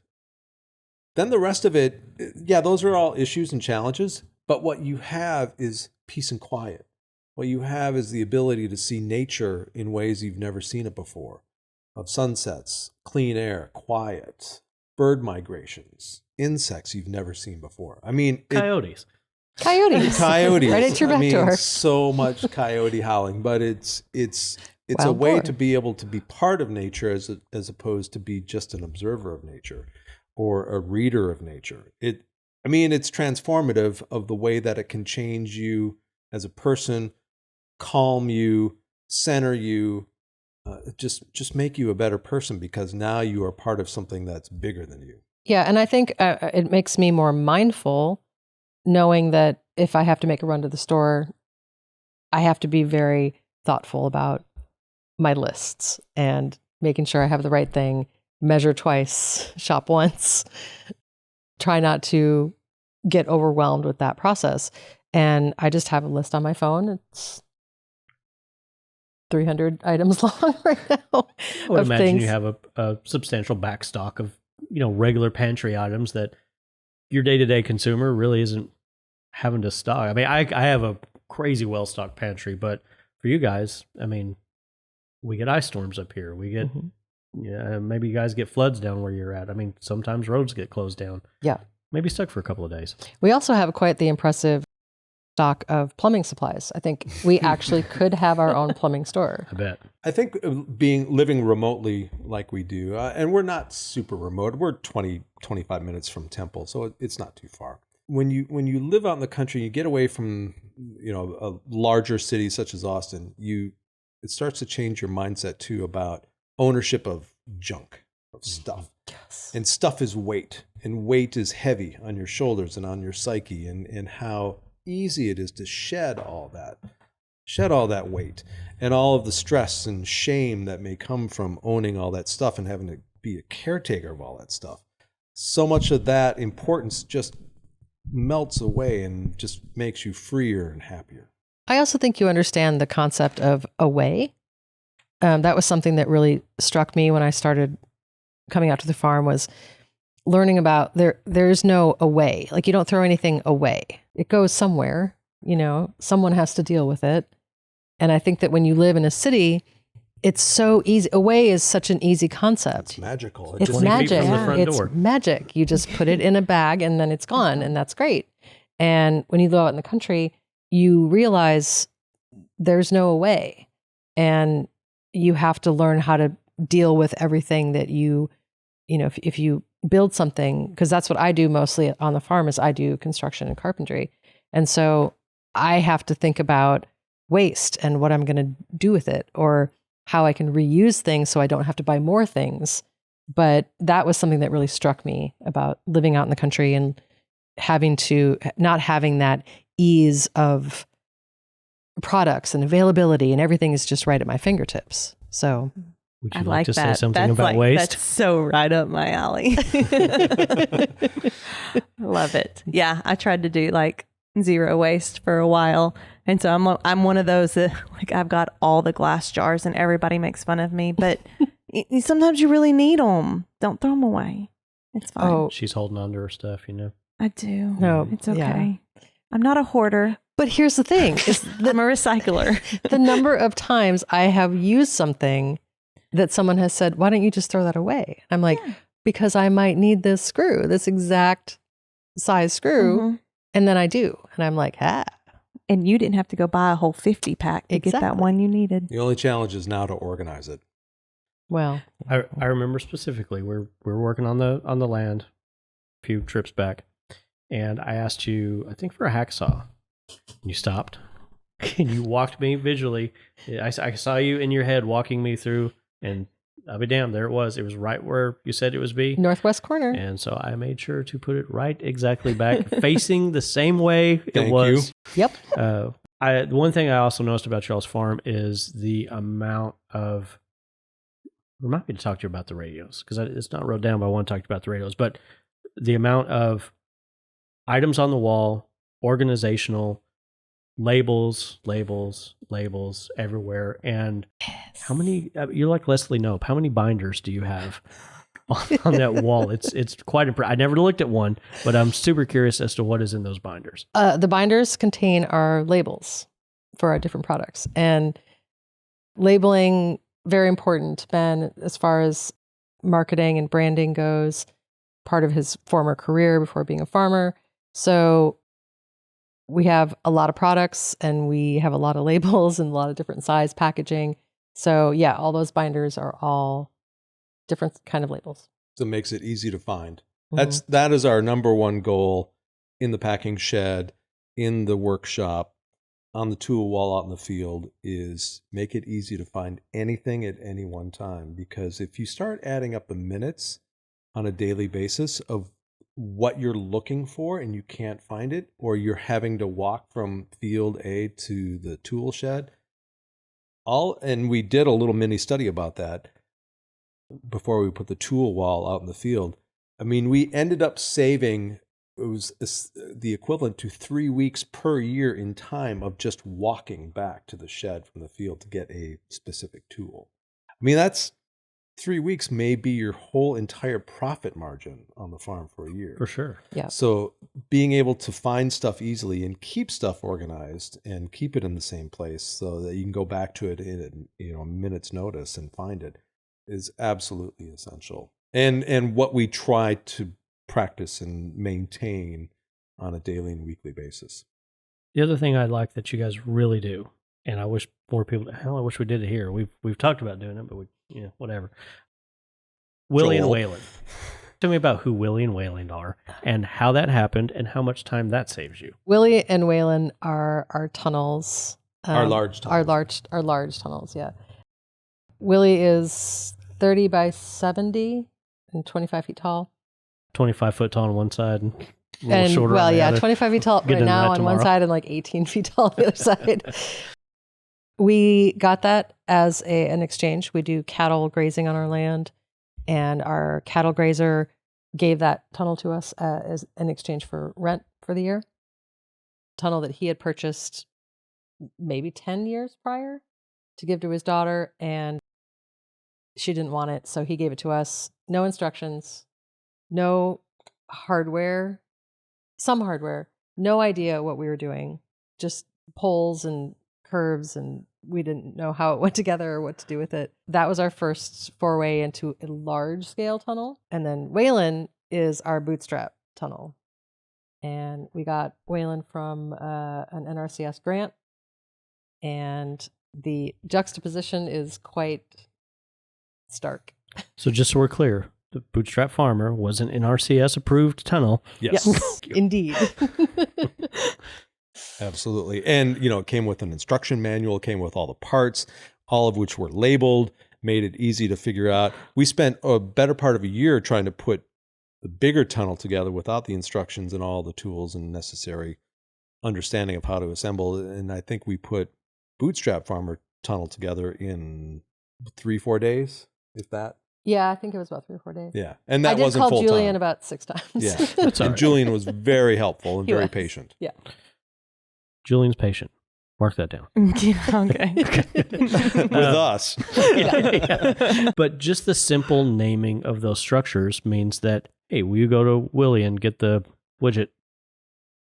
then the rest of it, those are all issues and challenges, but what you have is peace and quiet. What you have is the ability to see nature in ways you've never seen it before, of sunsets, clean air, quiet, bird migrations, insects you've never seen before. I mean, Coyotes. Coyotes. Right at your back door. So much coyote howling, but it's Wild a way boar. to be able to be part of nature as opposed to be just an observer of nature or a reader of nature. It's transformative of the way that it can change you as a person, calm you, center you, just make you a better person, because now you are part of something that's bigger than you. Yeah, and I think it makes me more mindful, knowing that if I have to make a run to the store, I have to be very thoughtful about my lists and making sure I have the right thing, measure twice, shop once, try not to get overwhelmed with that process. And I just have a list on my phone. It's 300 items long right now. I would imagine you have a substantial backstock of, regular pantry items that your day-to-day consumer really isn't having to stock. I mean, I have a crazy well-stocked pantry, but for you guys, I mean, we get ice storms up here. We get, yeah, maybe you guys get floods down where you're at. I mean, sometimes roads get closed down. Yeah. Maybe stuck for a couple of days. We also have quite the impressive stock of plumbing supplies. I think we actually could have our own plumbing store. I bet. I think living remotely like we do, and we're not super remote. We're 25 minutes from Temple, so it's not too far. When you live out in the country, you get away from, a larger city such as Austin, it starts to change your mindset too about ownership of junk, of stuff. Yes. And stuff is weight, and weight is heavy on your shoulders and on your psyche, and how easy it is to shed all that weight and all of the stress and shame that may come from owning all that stuff and having to be a caretaker of all that stuff. So much of that importance just melts away and just makes you freer and happier. I also think you understand the concept of away. That was something that really struck me when I started coming out to the farm, was learning about there's no away. Like, you don't throw anything away. It goes somewhere, someone has to deal with it. And I think that when you live in a city, it's so easy. Away is such an easy concept. It's magical. It's 20 feet magic. from the front It's door. magic. You just put it in a bag and then it's gone, and that's great. And when you go out in the country, you realize there's no away, and you have to learn how to deal with everything that if you build something, because that's what I do mostly on the farm, is I do construction and carpentry. And so I have to think about waste and what I'm going to do with it, or how I can reuse things so I don't have to buy more things. But that was something that really struck me about living out in the country and not having that ease of products and availability, and everything is just right at my fingertips. So Would you I like to say that. something That's about waste? That's so right up my alley. Love it. Yeah, I tried to do like zero waste for a while, and so I'm one of those that, like, I've got all the glass jars, and everybody makes fun of me, but sometimes you really need them. Don't throw them away. It's fine. Oh, She's holding on to her stuff, I do. No, It's okay. yeah. I'm not a hoarder. but here's the thing: is I'm a recycler. the number of times I have used something that someone has said, "Why don't you just throw that away?" I'm like, because I might need this exact size screw. Mhm. And then I do. And I'm like, And you didn't have to go buy a whole 50 pack to get that Exactly. one you needed. The only challenge is now to organize it. well, I remember specifically we're working on the land a few trips back, and I asked you, I think, for a hacksaw. You stopped and you walked me visually. I saw you in your head walking me through, and I'll be damned, there it was. It was right where you said it was be. northwest corner. And so I made sure to put it right exactly back, facing the same way it Thank was. Yep. The one thing I also noticed about y'all's farm is the amount of. Remind me to talk to you about the radios, because it's not wrote down, but I want to talk to you about the radios. But the amount of items on the wall, organizational, labels everywhere, and how many? You're like Leslie Knope. How many binders do you have on that wall? It's quite impressive. I never looked at one, but I'm super curious as to what is in those binders. The binders contain our labels for our different products, and labeling, very important to Ben as far as marketing and branding goes, part of his former career before being a farmer. So we have a lot of products, and we have a lot of labels and a lot of different size packaging. So yeah, all those binders are all different kind of labels. So it makes it easy to find. Mhm. That is our number one goal in the packing shed, in the workshop, on the tool wall out in the field, is make it easy to find anything at any one time. Because if you start adding up the minutes on a daily basis of what you're looking for and you can't find it, or you're having to walk from field A to the tool shed, and we did a little mini study about that before we put the tool wall out in the field. I mean, we ended up saving, it was the equivalent to 3 weeks per year in time of just walking back to the shed from the field to get a specific tool. I mean, that's 3 weeks may be your whole entire profit margin on the farm for a year. For sure. Yeah. So being able to find stuff easily and keep stuff organized and keep it in the same place so that you can go back to it in a minute's notice and find it is absolutely essential. And what we try to practice and maintain on a daily and weekly basis. The other thing I like that you guys really do, and I wish more people, I wish we did it here. We've talked about doing it, but whatever. Willie and Waylon. Tell me about who Willie and Waylon are and how that happened and how much time that saves you. Willie and Waylon are our tunnels. Our large tunnels. Our large tunnels, yeah. Willie is 30 by 70 and 25 feet tall. 25 foot tall on one side and a little shorter well, on the yeah, other. 25 feet tall Get right into now that on one tomorrow. side and like 18 feet tall on the other side. We got that as an exchange. We do cattle grazing on our land, and our cattle grazer gave that tunnel to us as an exchange for rent for the year. Tunnel that he had purchased maybe 10 years prior to give to his daughter, and she didn't want it, so he gave it to us. No instructions, no hardware, some hardware, no idea what we were doing, just poles and curves, and we didn't know how it went together or what to do with it. That was our first foray into a large scale tunnel. And then Waylon is our bootstrap tunnel. And we got Waylon from an NRCS grant. And the juxtaposition is quite stark. So just so we're clear, the Bootstrap Farmer was an NRCS approved tunnel. Yes. Yes, indeed. Absolutely. And, it came with an instruction manual, came with all the parts, all of which were labeled, made it easy to figure out. We spent a better part of a year trying to put the bigger tunnel together without the instructions and all the tools and necessary understanding of how to assemble it. And I think we put Bootstrap Farmer tunnel together in 3-4 days, if that. Yeah, I think it was about 3 or 4 days. Yeah. And that I did wasn't call full Julian time. about 6 times. Yeah. That's all And right. Julian was very helpful and He very was. patient. Yeah. Julian's patient. Mark that down. Okay. With us. Yeah. But just the simple naming of those structures means that, hey, will you go to Willie and get the widget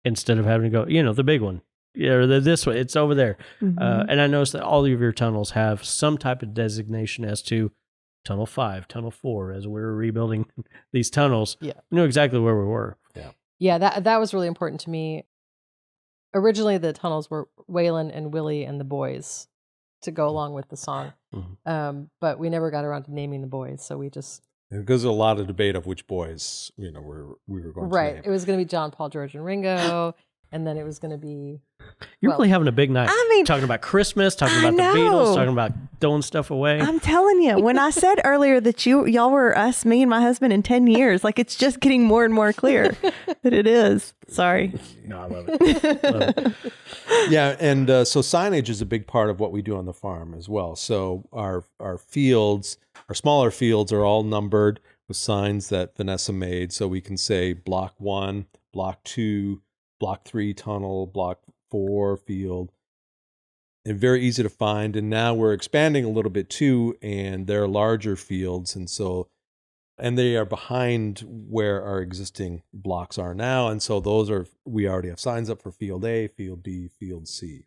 instead of having to go, the big one. Yeah, or this way, it's over there. Mhm. And I noticed that all of your tunnels have some type of designation as to tunnel 5, tunnel 4, as we were rebuilding these tunnels. Yeah. We knew exactly where we were. Yeah, that was really important to me. Originally, the tunnels were Waylon and Willie and the boys to go along with the song. Mhm. But we never got around to naming the boys, so we just... Because there's a lot of debate of which boys, we were going to Right. name. It was going to be John, Paul, George, and Ringo, and then it was going to be... You're Well, really having a big night. I mean, talking about Christmas, talking I about the Beatles, know. talking about throwing stuff away. I'm telling you, when I said earlier that y'all were us, me and my husband in 10 years, like it's just getting more and more clear that it is. Sorry. No, I love it. Love it. Yeah, and so signage is a big part of what we do on the farm as well. So our fields, our smaller fields are all numbered with signs that Vanessa made. So we can say block 1, block 2, block 3 tunnel, block 4 field. And very easy to find. And now we're expanding a little bit too, and they're larger fields. And they are behind where our existing blocks are now. And so we already have signs up for field A, field B, field C.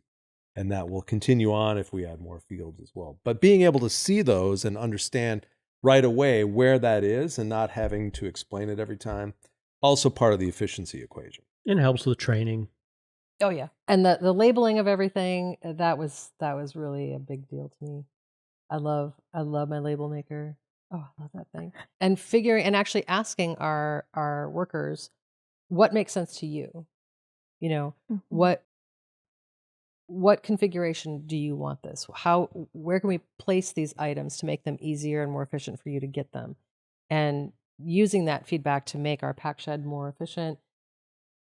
And that will continue on if we add more fields as well. But being able to see those and understand right away where that is and not having to explain it every time, also part of the efficiency equation. It helps with training. Oh, yeah. And the labeling of everything, that was really a big deal to me. I love my label maker. Oh, I love that thing. And actually asking our workers, what makes sense to you? Mhm. What configuration do you want this? Where can we place these items to make them easier and more efficient for you to get them? And using that feedback to make our pack shed more efficient,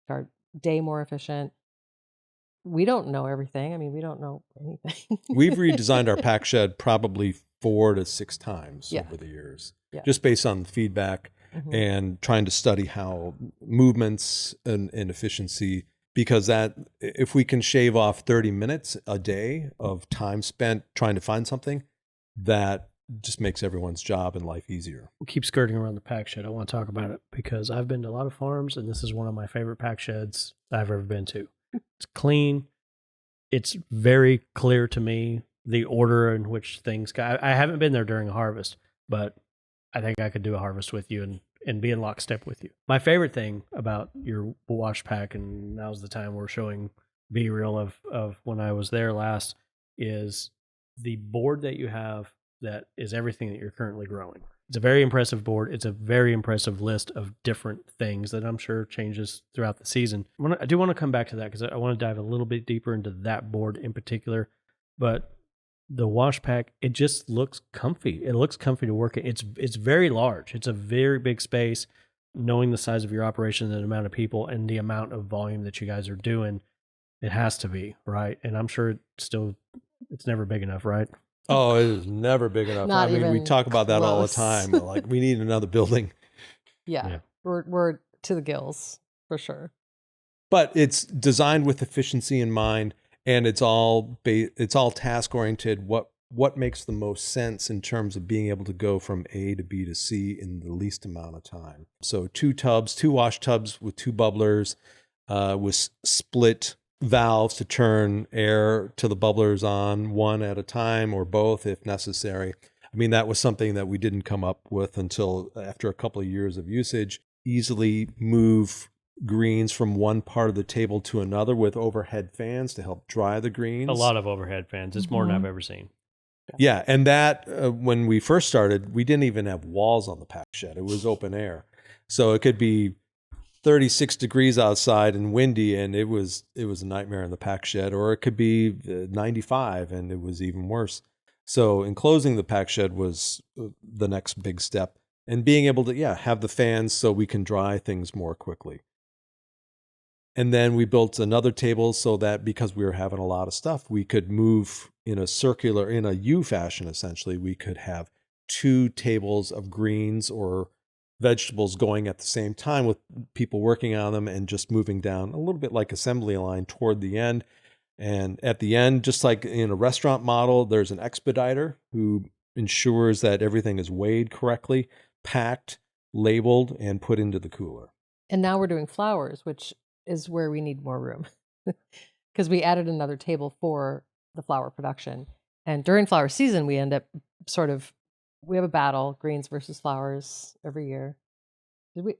our day more efficient. We don't know everything. I mean, we don't know anything. We've redesigned our pack shed probably 4 to 6 times Yeah. over the years, Yeah. just based on the feedback Mhm. and trying to study how movements and efficiency, because that if we can shave off 30 minutes a day of time spent trying to find something, that just makes everyone's job and life easier. We'll keep skirting around the pack shed. I want to talk about it because I've been to a lot of farms, and this is one of my favorite pack sheds I've ever been to. It's clean. It's very clear to me the order in which things go. I haven't been there during a harvest, but I think I could do a harvest with you and be in lockstep with you. My favorite thing about your wash pack, and now's the time we're showing B-reel of when I was there last, is the board that you have that is everything that you're currently growing. It's a very impressive board. It's a very impressive list of different things that I'm sure changes throughout the season. I do want to come back to that because I want to dive a little bit deeper into that board in particular. But the wash pack, it just looks comfy. It looks comfy to work in. It's very large. It's a very big space. Knowing the size of your operation and the amount of people and the amount of volume that you guys are doing, it has to be, right? And I'm sure it's never big enough, right? Oh, it is never big enough. Not I mean, we even talk about that all the close. time. Like, we need another building. Yeah. We're to the gills for sure. But it's designed with efficiency in mind, and it's all task oriented. What makes the most sense in terms of being able to go from A to B to C in the least amount of time? So 2 wash tubs with 2 bubblers, with split valves to turn air to the bubblers on one at a time or both if necessary. I mean, that was something that we didn't come up with until after a couple of years of usage. Easily move greens from one part of the table to another with overhead fans to help dry the greens. A lot of overhead fans. It's more than I've ever seen. Yeah, and that when we first started, we didn't even have walls on the pack shed. It was open air. So it could be 36 degrees outside and windy, and it was a nightmare in the pack shed, or it could be 95 and it was even worse. So enclosing the pack shed was the next big step, and being able to have the fans so we can dry things more quickly. And then we built another table so that because we were having a lot of stuff, we could move in a U fashion. Essentially, we could have 2 tables of greens or vegetables going at the same time with people working on them and just moving down a little bit like assembly line toward the end. And at the end, just like in a restaurant model, there's an expediter who ensures that everything is weighed correctly, packed, labeled, and put into the cooler. And now we're doing flowers, which is where we need more room because we added another table for the flower production. And during flower season, we end up we have a battle, greens versus flowers, every year.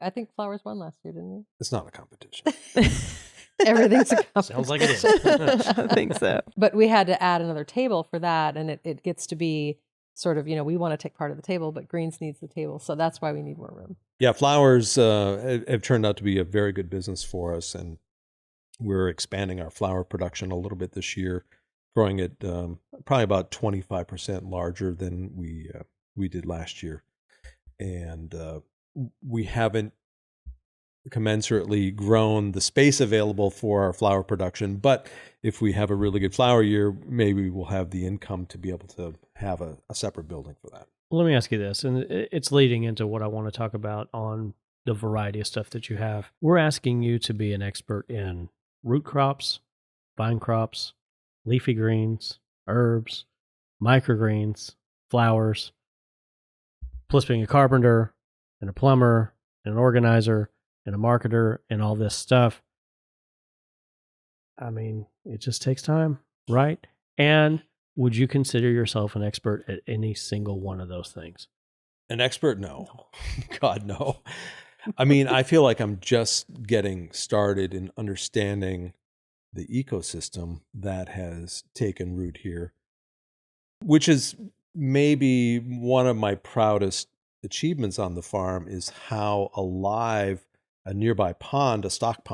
I think flowers won last year, didn't we? It's not a competition. Everything's a competition. Sounds like it is. I think so. But we had to add another table for that. And it gets to be sort of, we want to take part of the table, but greens needs the table. So that's why we need more room. Yeah, flowers have turned out to be a very good business for us. And we're expanding our flower production a little bit this year, growing it probably about 25% larger than we did last year. And we haven't commensurately grown the space available for our flower production. But if we have a really good flower year, maybe we'll have the income to be able to have a separate building for that. Let me ask you this, and it's leading into what I want to talk about on the variety of stuff that you have. We're asking you to be an expert in root crops, vine crops, leafy greens, herbs, microgreens, flowers, plus being a carpenter and a plumber and an organizer and a marketer and all this stuff. I mean, it just takes time, right? And would you consider yourself an expert at any single one of those things? An expert? No. God, no. I mean, I feel like I'm just getting started in understanding the ecosystem that has taken root here, which is maybe one of my proudest achievements on the farm, is how alive a nearby pond, a stock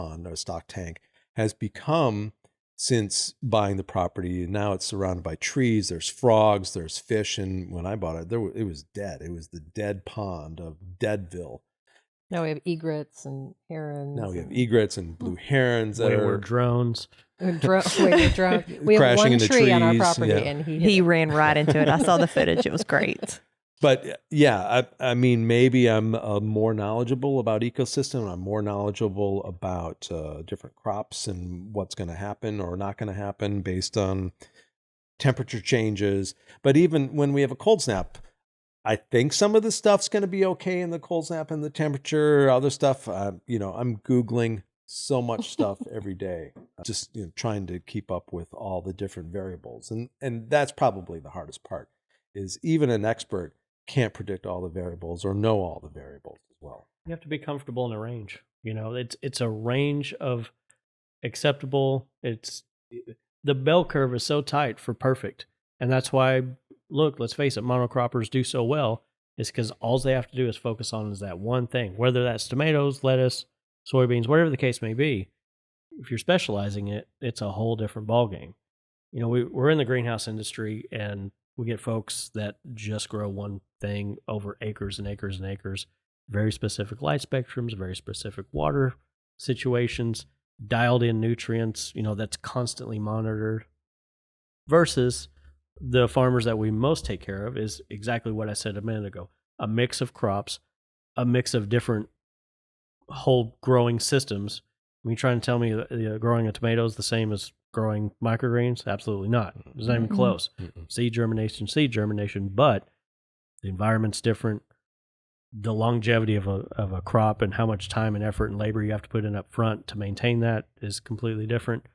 tank, has become since buying the property. Now it's surrounded by trees, there's frogs, there's fish, and when I bought it, it was dead. It was the dead pond of Deadville. Now we have egrets and herons. Now we have egrets and blue herons that Wayward drones. Wayward drone. We have crashing one into tree on our trees, property, yeah. and He ran right into it. I saw the footage. It was great. But yeah, I mean, maybe I'm more knowledgeable about ecosystem. I'm more knowledgeable about different crops and what's going to happen or not going to happen based on temperature changes. But even when we have a cold snap, I think some of the stuff's going to be okay in the cold snap and the temperature. Other stuff, I'm Googling so much stuff every day, just trying to keep up with all the different variables. And that's probably the hardest part, is even an expert can't predict all the variables or know all the variables as well. You have to be comfortable in a range. It's a range of acceptable. The bell curve is so tight for perfect. And that's why, look, let's face it, monocroppers do so well. It's because all they have to do is focus on is that one thing, whether that's tomatoes, lettuce, soybeans, whatever the case may be. If you're specializing it, it's a whole different ballgame. We're in the greenhouse industry, and we get folks that just grow one thing over acres and acres and acres, very specific light spectrums, very specific water situations, dialed in nutrients, that's constantly monitored, versus the farmers that we most take care of is exactly what I said a minute ago, a mix of crops, a mix of different whole growing systems. Trying to tell me growing a tomato is the same as growing microgreens? Absolutely not. It's not even close. Seed germination, but the environment's different. The longevity of a crop and how much time and effort and labor you have to put in up front to maintain that is completely different.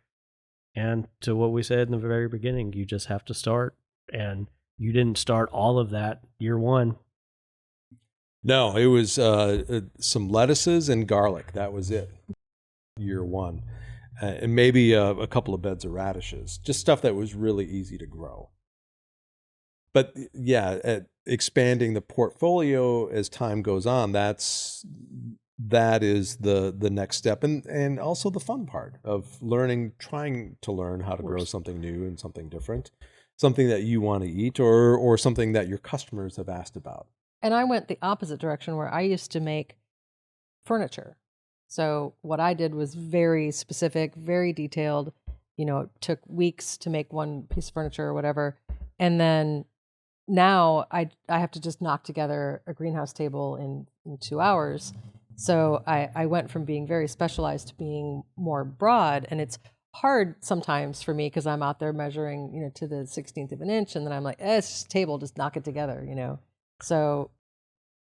And to what we said in the very beginning, you just have to start. And you didn't start all of that year one. No, it was some lettuces and garlic. That was it. Year one. And maybe a couple of beds of radishes. Just stuff that was really easy to grow. But yeah, expanding the portfolio as time goes on, that is the next step, and also the fun part of trying to learn how to grow something new and something different, something that you want to eat or something that your customers have asked about. And I went the opposite direction, where I used to make furniture. So what I did was very specific, very detailed. It took weeks to make one piece of furniture or whatever, and then now I have to just knock together a greenhouse table in 2 hours. So I went from being very specialized to being more broad, and it's hard sometimes for me because I'm out there measuring, to the 16th of an inch, and then I'm like, it's just a table, just knock it together, So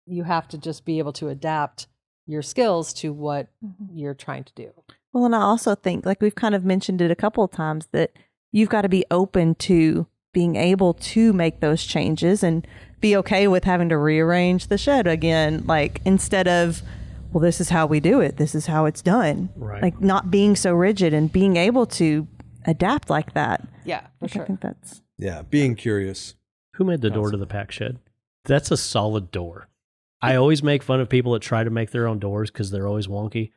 you have to just be able to adapt your skills to what you're trying to do. Well, and I also think, like we've kind of mentioned it a couple of times, that you've got to be open to being able to make those changes and be okay with having to rearrange the shed again. Like, instead of, well, this is how we do it, this is how it's done. Right. Like, not being so rigid and being able to adapt like that. Yeah, for sure. I think that's... Yeah, being curious. Who made the door to the pack shed? That's a solid door. I always make fun of people that try to make their own doors because they're always wonky.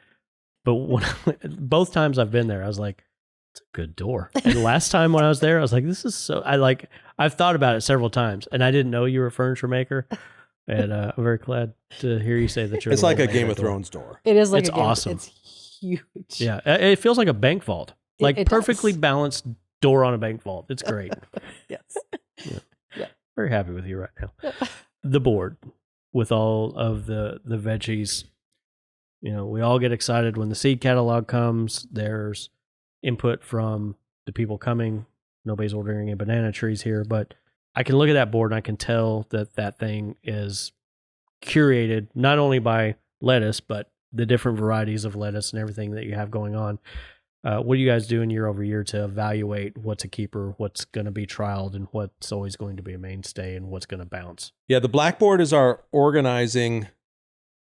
But both times I've been there, I was like, it's a good door. And last time when I was there, I was like, this is so... I've thought about it several times, and I didn't know you were a furniture maker. And I'm very glad to hear you say that you're... It's like a Game of Thrones door. It is like it's a game. Awesome. It's huge. Yeah, it feels like a bank vault. Like It perfectly does. balanced door on a bank vault. It's great. Yes. Very happy with you right now. The board with all of the veggies. We all get excited when the seed catalog comes. There's input from the people coming. Nobody's ordering any banana trees here, but I can look at that board and I can tell that thing is curated not only by lettuce, but the different varieties of lettuce and everything that you have going on. What are you guys doing year over year to evaluate what's a keeper, what's going to be trialed, and what's always going to be a mainstay, and what's going to bounce? Yeah, the blackboard is our organizing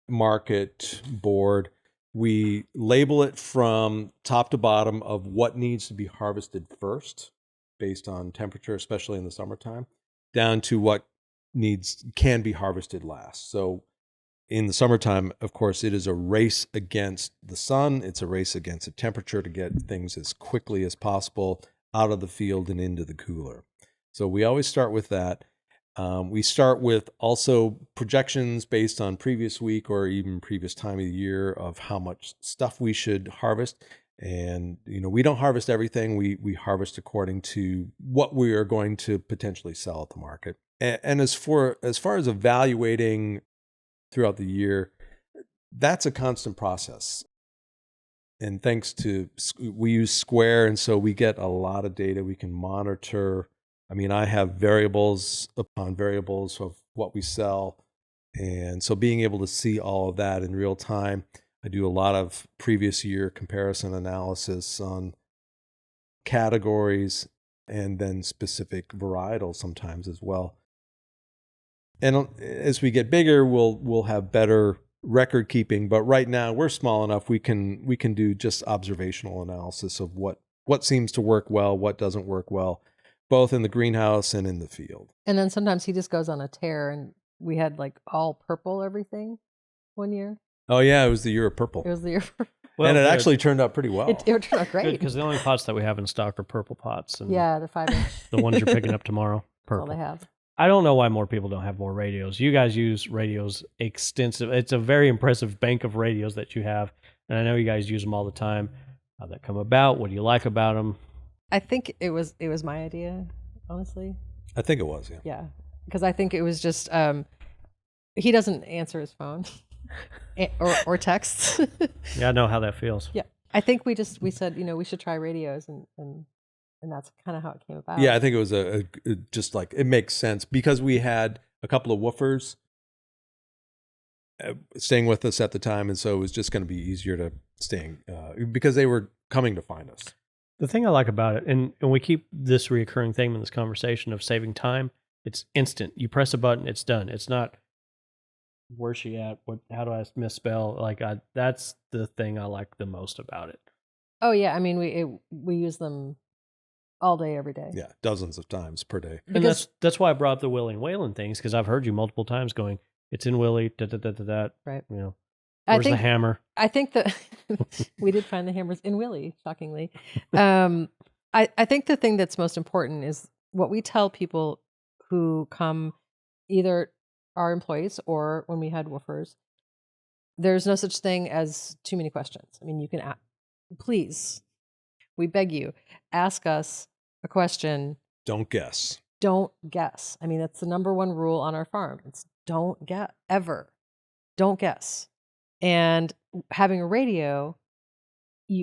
market board. We label it from top to bottom of what needs to be harvested first, based on temperature, especially in the summertime, down to what can be harvested last. So in the summertime, of course, it is a race against the sun. It's a race against the temperature to get things as quickly as possible out of the field and into the cooler. So we always start with that. We start with also projections based on previous week or even previous time of the year of how much stuff we should harvest. And, we don't harvest everything. We harvest according to what we are going to potentially sell at the market. And as far as evaluating throughout the year, that's a constant process. And thanks to, we use Square, and so we get a lot of data. We can monitor I mean, I have variables upon variables of what we sell. And so being able to see all of that in real time, I do a lot of previous year comparison analysis on categories and then specific varietals sometimes as well. And as we get bigger, we'll have better record keeping. But right now we're small enough we can do just observational analysis of what seems to work well, what doesn't work well, both in the greenhouse and in the field. And then sometimes he just goes on a tear, and we had like all purple everything one year. Oh yeah, it was the year of purple. It was the year. Well, and it good. actually turned out pretty well. It turned out great. Because the only pots that we have in stock are purple pots. And Yeah, the 5-inch. the ones you're picking up tomorrow, That's all purple. they have. I don't know why more people don't have more radios. You guys use radios extensive. It's a very impressive bank of radios that you have. And I know you guys use them all the time. How'd that come about? What do you like about them? I think it was my idea, honestly. I think it was, yeah. Yeah, because I think it was just he doesn't answer his phone or texts. Yeah, I know how that feels. Yeah, I think we said we should try radios, and that's kind of how it came about. Yeah, I think it was just like, it makes sense because we had a couple of woofers staying with us at the time, and so it was just going to be easier to because they were coming to find us. The thing I like about it, and we keep this reoccurring theme in this conversation of saving time, it's instant. You press a button, it's done. It's not, where's she at? How do I misspell? That's the thing I like the most about it. Oh yeah, I mean we use them all day, every day. Yeah, dozens of times per day. And that's why I brought up the Willie and Waylon things, because I've heard you multiple times going, it's in Willie, da. Right. Where's the hammer? I think that we did find the hammers in Willie, shockingly. I think the thing that's most important is what we tell people who come, either our employees or when we had woofers. There's no such thing as too many questions. I mean, you can please, we beg you, ask us a question. Don't guess. Don't guess. I mean, that's the number one rule on our farm. It's don't guess, ever. Don't guess. And having a radio,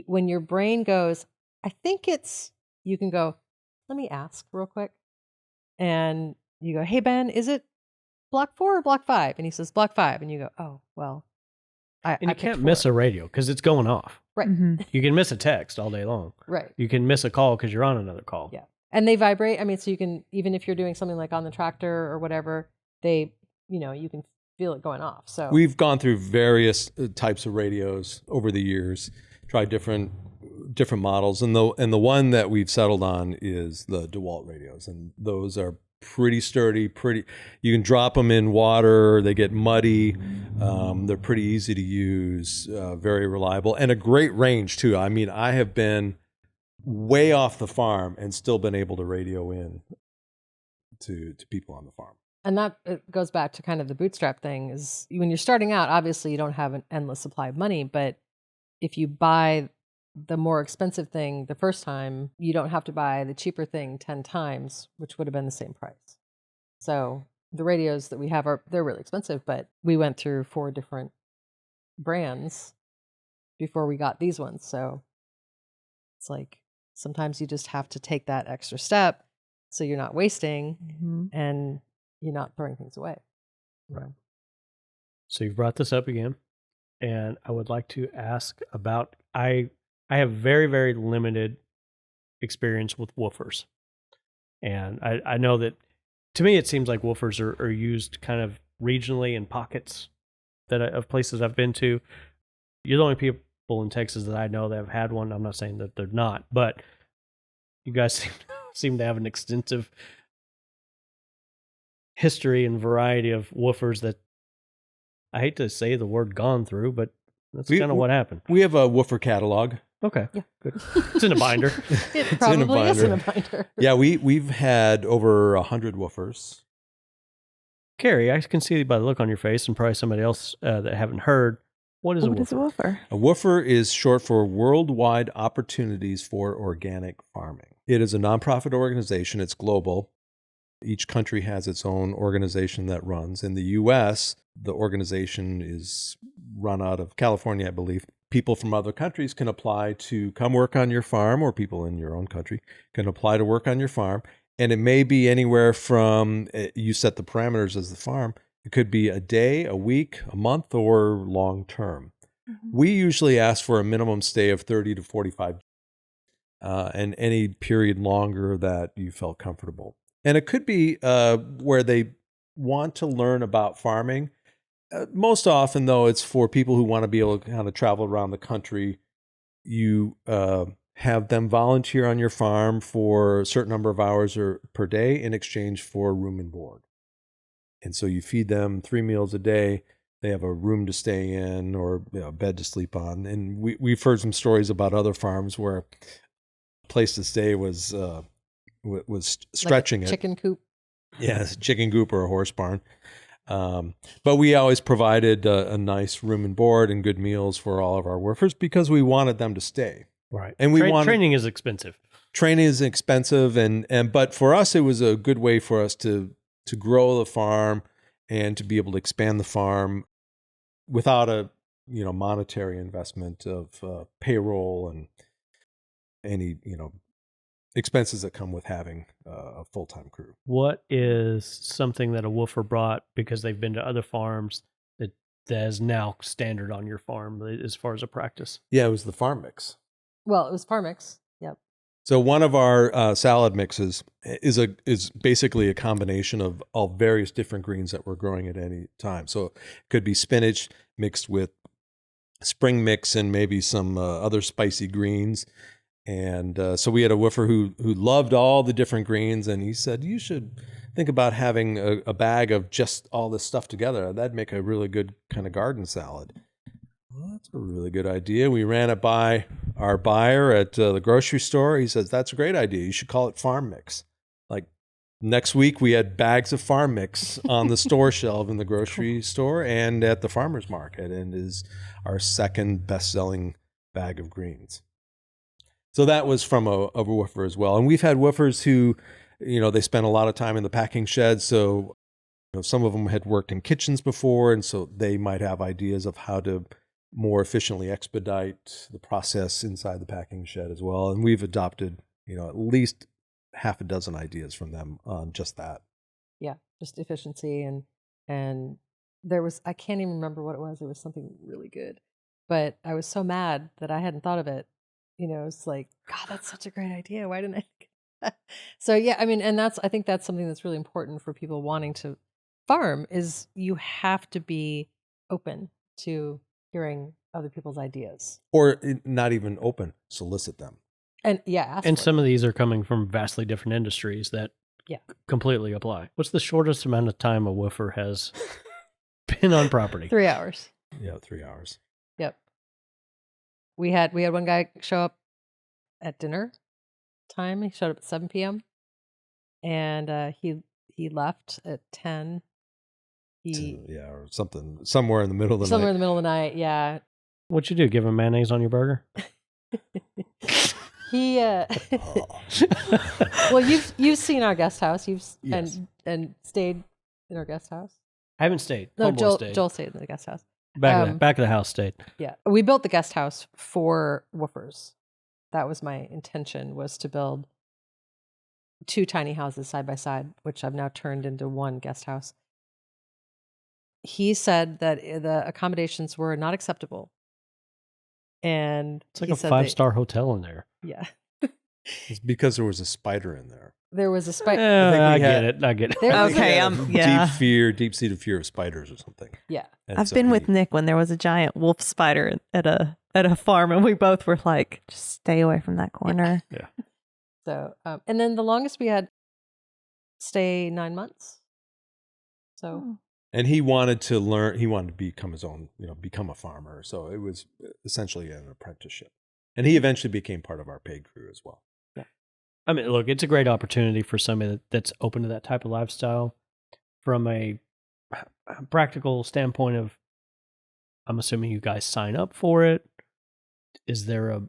when your brain goes, I think you can go, let me ask real quick. And you go, hey, Ben, is it block 4 or block 5? And he says, block 5. And you go, oh, well. And you can't miss a radio because it's going off. Right. Mm-hmm. You can miss a text all day long. Right. You can miss a call because you're on another call. Yeah. And they vibrate. I mean, so you can, even if you're doing something like on the tractor or whatever, you can feel it going off. So we've gone through various types of radios over the years, tried different models, and the one that we've settled on is the DeWalt radios, and those are pretty sturdy. You can drop them in water, they get muddy. They're pretty easy to use, very reliable, and a great range too. I mean, I have been way off the farm and still been able to radio in to people on the farm. And that it goes back to kind of the bootstrap thing, is when you're starting out, obviously you don't have an endless supply of money, but if you buy the more expensive thing the first time, you don't have to buy the cheaper thing 10 times, which would have been the same price. So the radios that we have they're really expensive, but we went through 4 different brands before we got these ones. So it's like sometimes you just have to take that extra step so you're not wasting and you're not throwing things away. Right. So you've brought this up again, and I would like to ask about, I have very, very limited experience with woofers. And I know that, to me, it seems like woofers are used kind of regionally in pockets of places I've been to. You're the only people in Texas that I know that have had one. I'm not saying that they're not, but you guys seem to have an extensive history and variety of woofers that, I hate to say the word gone through, but that's kind of what happened. We have a woofer catalog. Okay. Yeah. Good. It's in a binder. It probably is in a binder. Yeah, we've had over 100 woofers. Carrie, I can see by the look on your face, and probably somebody else that haven't heard, what is a woofer? A woofer is short for Worldwide Opportunities for Organic Farming. It is a nonprofit organization. It's global. Each country has its own organization that runs. In the U.S., the organization is run out of California, I believe. People from other countries can apply to come work on your farm, or people in your own country can apply to work on your farm. And it may be anywhere from, you set the parameters as the farm. It could be a day, a week, a month, or long term. We usually ask for a minimum stay of 30 to 45 and any period longer that you felt comfortable. And it could be where they want to learn about farming. Most often, though, it's for people who want to be able to kind of travel around the country. You have them volunteer on your farm for a certain number of hours or per day in exchange for room and board. And so you feed them 3 meals a day. They have a room to stay in or a bed to sleep on. And we've heard some stories about other farms where a place to stay was stretching like a it. chicken coop. Yes, chicken coop or a horse barn. But we always provided a nice room and board and good meals for all of our workers because we wanted them to stay. Right. And training is expensive. Training is expensive, but for us, it was a good way for us to grow the farm and to be able to expand the farm without a monetary investment of payroll and any expenses that come with having a full-time crew. What is something that a woofer brought because they've been to other farms that is now standard on your farm as far as a practice? Yeah, it was the farm mix. Well, it was farm mix. Yep. So one of our salad mixes is basically a combination of all various different greens that we're growing at any time. So it could be spinach mixed with spring mix and maybe some other spicy greens. And so we had a woofer who loved all the different greens, and he said, you should think about having a bag of just all this stuff together. That'd make a really good kind of garden salad. Well, that's a really good idea. We ran it by our buyer at the grocery store. He says, that's a great idea. You should call it farm mix. Like next week, we had bags of farm mix on the store shelf in the grocery store and at the farmer's market, and is our second best-selling bag of greens. So that was from a woofer as well. And we've had woofers who, they spent a lot of time in the packing shed. So some of them had worked in kitchens before, and so they might have ideas of how to more efficiently expedite the process inside the packing shed as well. And we've adopted, at least half a dozen ideas from them on just that. Yeah, just efficiency and there was, I can't even remember what it was. It was something really good, but I was so mad that I hadn't thought of it. It's like, God, that's such a great idea. Why didn't I? So yeah, I mean, and I think that's something that's really important for people wanting to farm is you have to be open to hearing other people's ideas. Or not even open, solicit them. And yeah, and some of these are coming from vastly different industries that completely apply. What's the shortest amount of time a woofer has been on property? 3 hours. Yeah, 3 hours. Yep. We had one guy show up at dinner time. He showed up at 7 p.m. and he left at 10. Or something somewhere in the middle of the night. Somewhere in the middle of the night, yeah. What'd you do? Give him mayonnaise on your burger? He well, you've seen our guest house. Yes. and stayed in our guest house. I haven't stayed. No, Homeboy Joel stayed in the guest house. Back of the house stayed. Yeah, we built the guest house for woofers. That was my intention, was to build 2 tiny houses side by side, which I've now turned into one guest house. He said that the accommodations were not acceptable. And it's like a 5-star hotel in there. Yeah. It's because there was a spider in there. There was a spider. I get it. Okay, deep-seated fear of spiders or something. Yeah. And I've so been with Nick when there was a giant wolf spider at a farm, and we both were like, just stay away from that corner. Yeah. So, and then the longest we had stay 9 months. So. And he wanted to learn. He wanted to become his own, become a farmer. So it was essentially an apprenticeship. And he eventually became part of our paid crew as well. Yeah. I mean, look, it's a great opportunity for somebody that's open to that type of lifestyle. From a practical standpoint of, I'm assuming you guys sign up for it. Is there a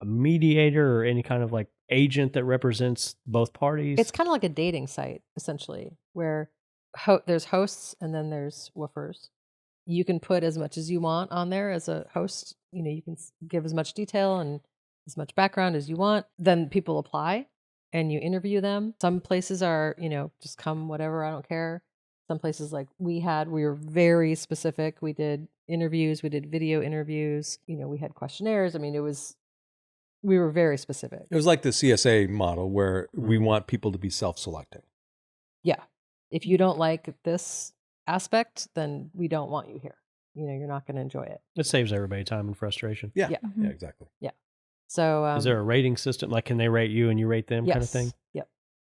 mediator or any kind of like agent that represents both parties? It's kind of like a dating site, essentially, where there's hosts and then there's woofers. You can put as much as you want on there as a host. You can give as much detail and as much background as you want. Then people apply. and you interview them. Some places are, just come whatever, I don't care. Some places like we were very specific. We did interviews, we did video interviews, we had questionnaires. I mean, we were very specific. It was like the CSA model where we want people to be self-selecting. Yeah. If you don't like this aspect, then we don't want you here. You're not going to enjoy it. It saves everybody time and frustration. Yeah. Yeah. Yeah, exactly. Yeah. So is there a rating system? Like, can they rate you and you rate them, yes. kind of thing? Yep.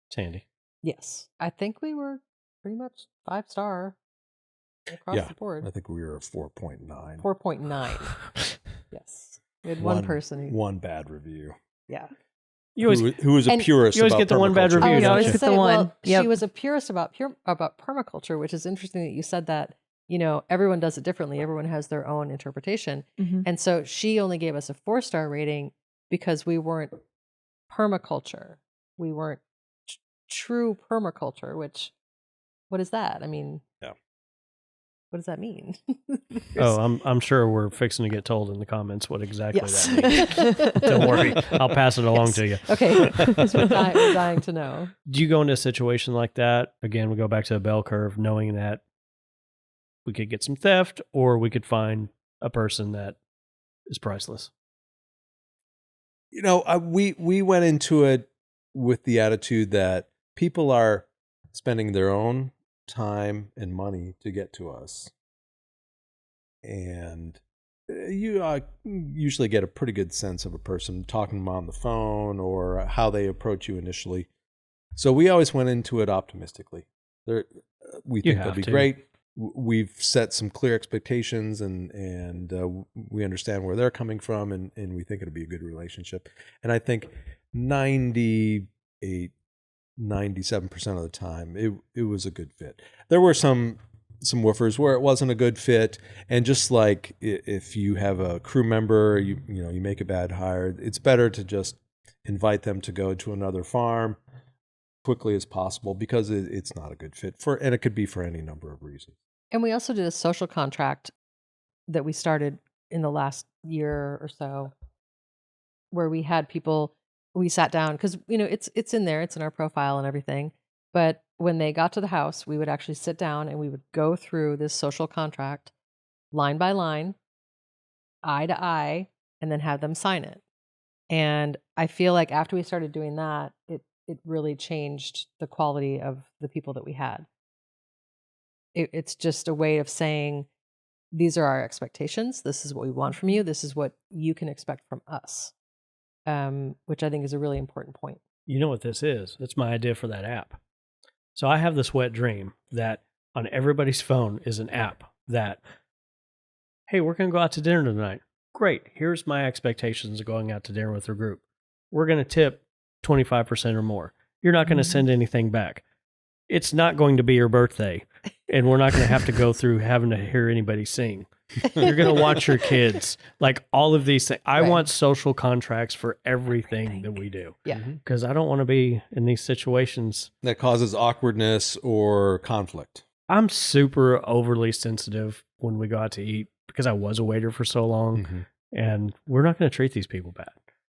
It's handy. Yes. I think we were pretty much 5-star across the board. I think we were a 4.9. 4.9. Yes. We had one person. One bad review. Yeah. Who was a purist. You always get the one bad review. You always get the one. Well, she was a purist about permaculture, which is interesting that you said that. Everyone does it differently. Everyone has their own interpretation. Mm-hmm. And so she only gave us a 4-star rating because we weren't permaculture. We weren't true permaculture, what is that? I mean, yeah. What does that mean? I'm sure we're fixing to get told in the comments what exactly yes. that means. Don't worry. I'll pass it along to you. Okay. We're dying to know. Do you go into a situation like that? Again, we go back to the bell curve, knowing that we could get some theft or we could find a person that is priceless. We went into it with the attitude that people are spending their own time and money to get to us. And you usually get a pretty good sense of a person talking to them on the phone or how they approach you initially. So we always went into it optimistically. We think they'll be great. We've set some clear expectations and we understand where they're coming from and we think it'll be a good relationship. And I think 97% of the time it was a good fit. There were some woofers where it wasn't a good fit, and just like if you have a crew member, you make a bad hire, it's better to just invite them to go to another farm quickly as possible because it's not a good fit and it could be for any number of reasons. And we also did a social contract that we started in the last year or so where we had people. We sat down because, it's in there, it's in our profile and everything. But when they got to the house, we would actually sit down and we would go through this social contract line by line, eye to eye, and then have them sign it. And I feel like after we started doing that, it really changed the quality of the people that we had. It's just a way of saying, these are our expectations. This is what we want from you. This is what you can expect from us. Which I think is a really important point. You know what this is? It's my idea for that app. So I have this wet dream that on everybody's phone is an app that, hey, we're going to go out to dinner tonight. Great. Here's my expectations of going out to dinner with a group. We're going to tip 25% or more. You're not going to send anything back. It's not going to be your birthday, and we're not going to have to go through having to hear anybody sing. You're going to watch your kids, like all of these things. I want social contracts for everything that we do. Yeah. Because I don't want to be in these situations that causes awkwardness or conflict. I'm super overly sensitive when we go out to eat because I was a waiter for so long, and we're not going to treat these people bad.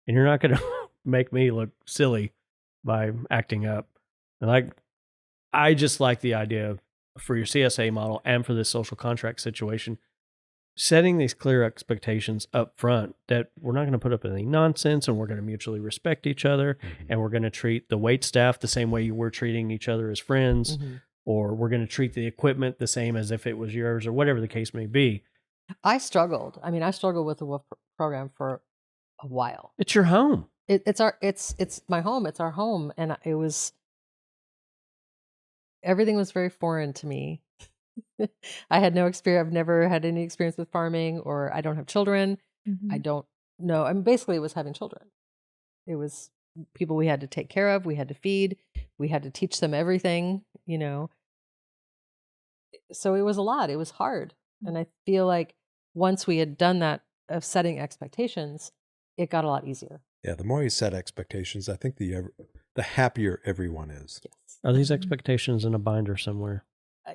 And you're not going to make me look silly by acting up. And I just like the idea for your CSA model and for this social contract situation, setting these clear expectations up front that we're not going to put up any nonsense and we're going to mutually respect each other and we're going to treat the wait staff the same way we're treating each other as friends, or we're going to treat the equipment the same as if it was yours or whatever the case may be. I struggled with the WOOF program for a while. It's your home. It's my home. It's our home. And everything was very foreign to me. I had no experience. I've never had any experience with farming, or I don't have children. I don't know. Basically it was having children. It was people we had to take care of. We had to feed. We had to teach them everything, So it was a lot. It was hard. And I feel like once we had done that of setting expectations, it got a lot easier. Yeah, the more you set expectations, I think the happier everyone is. Yes. Are these expectations in a binder somewhere?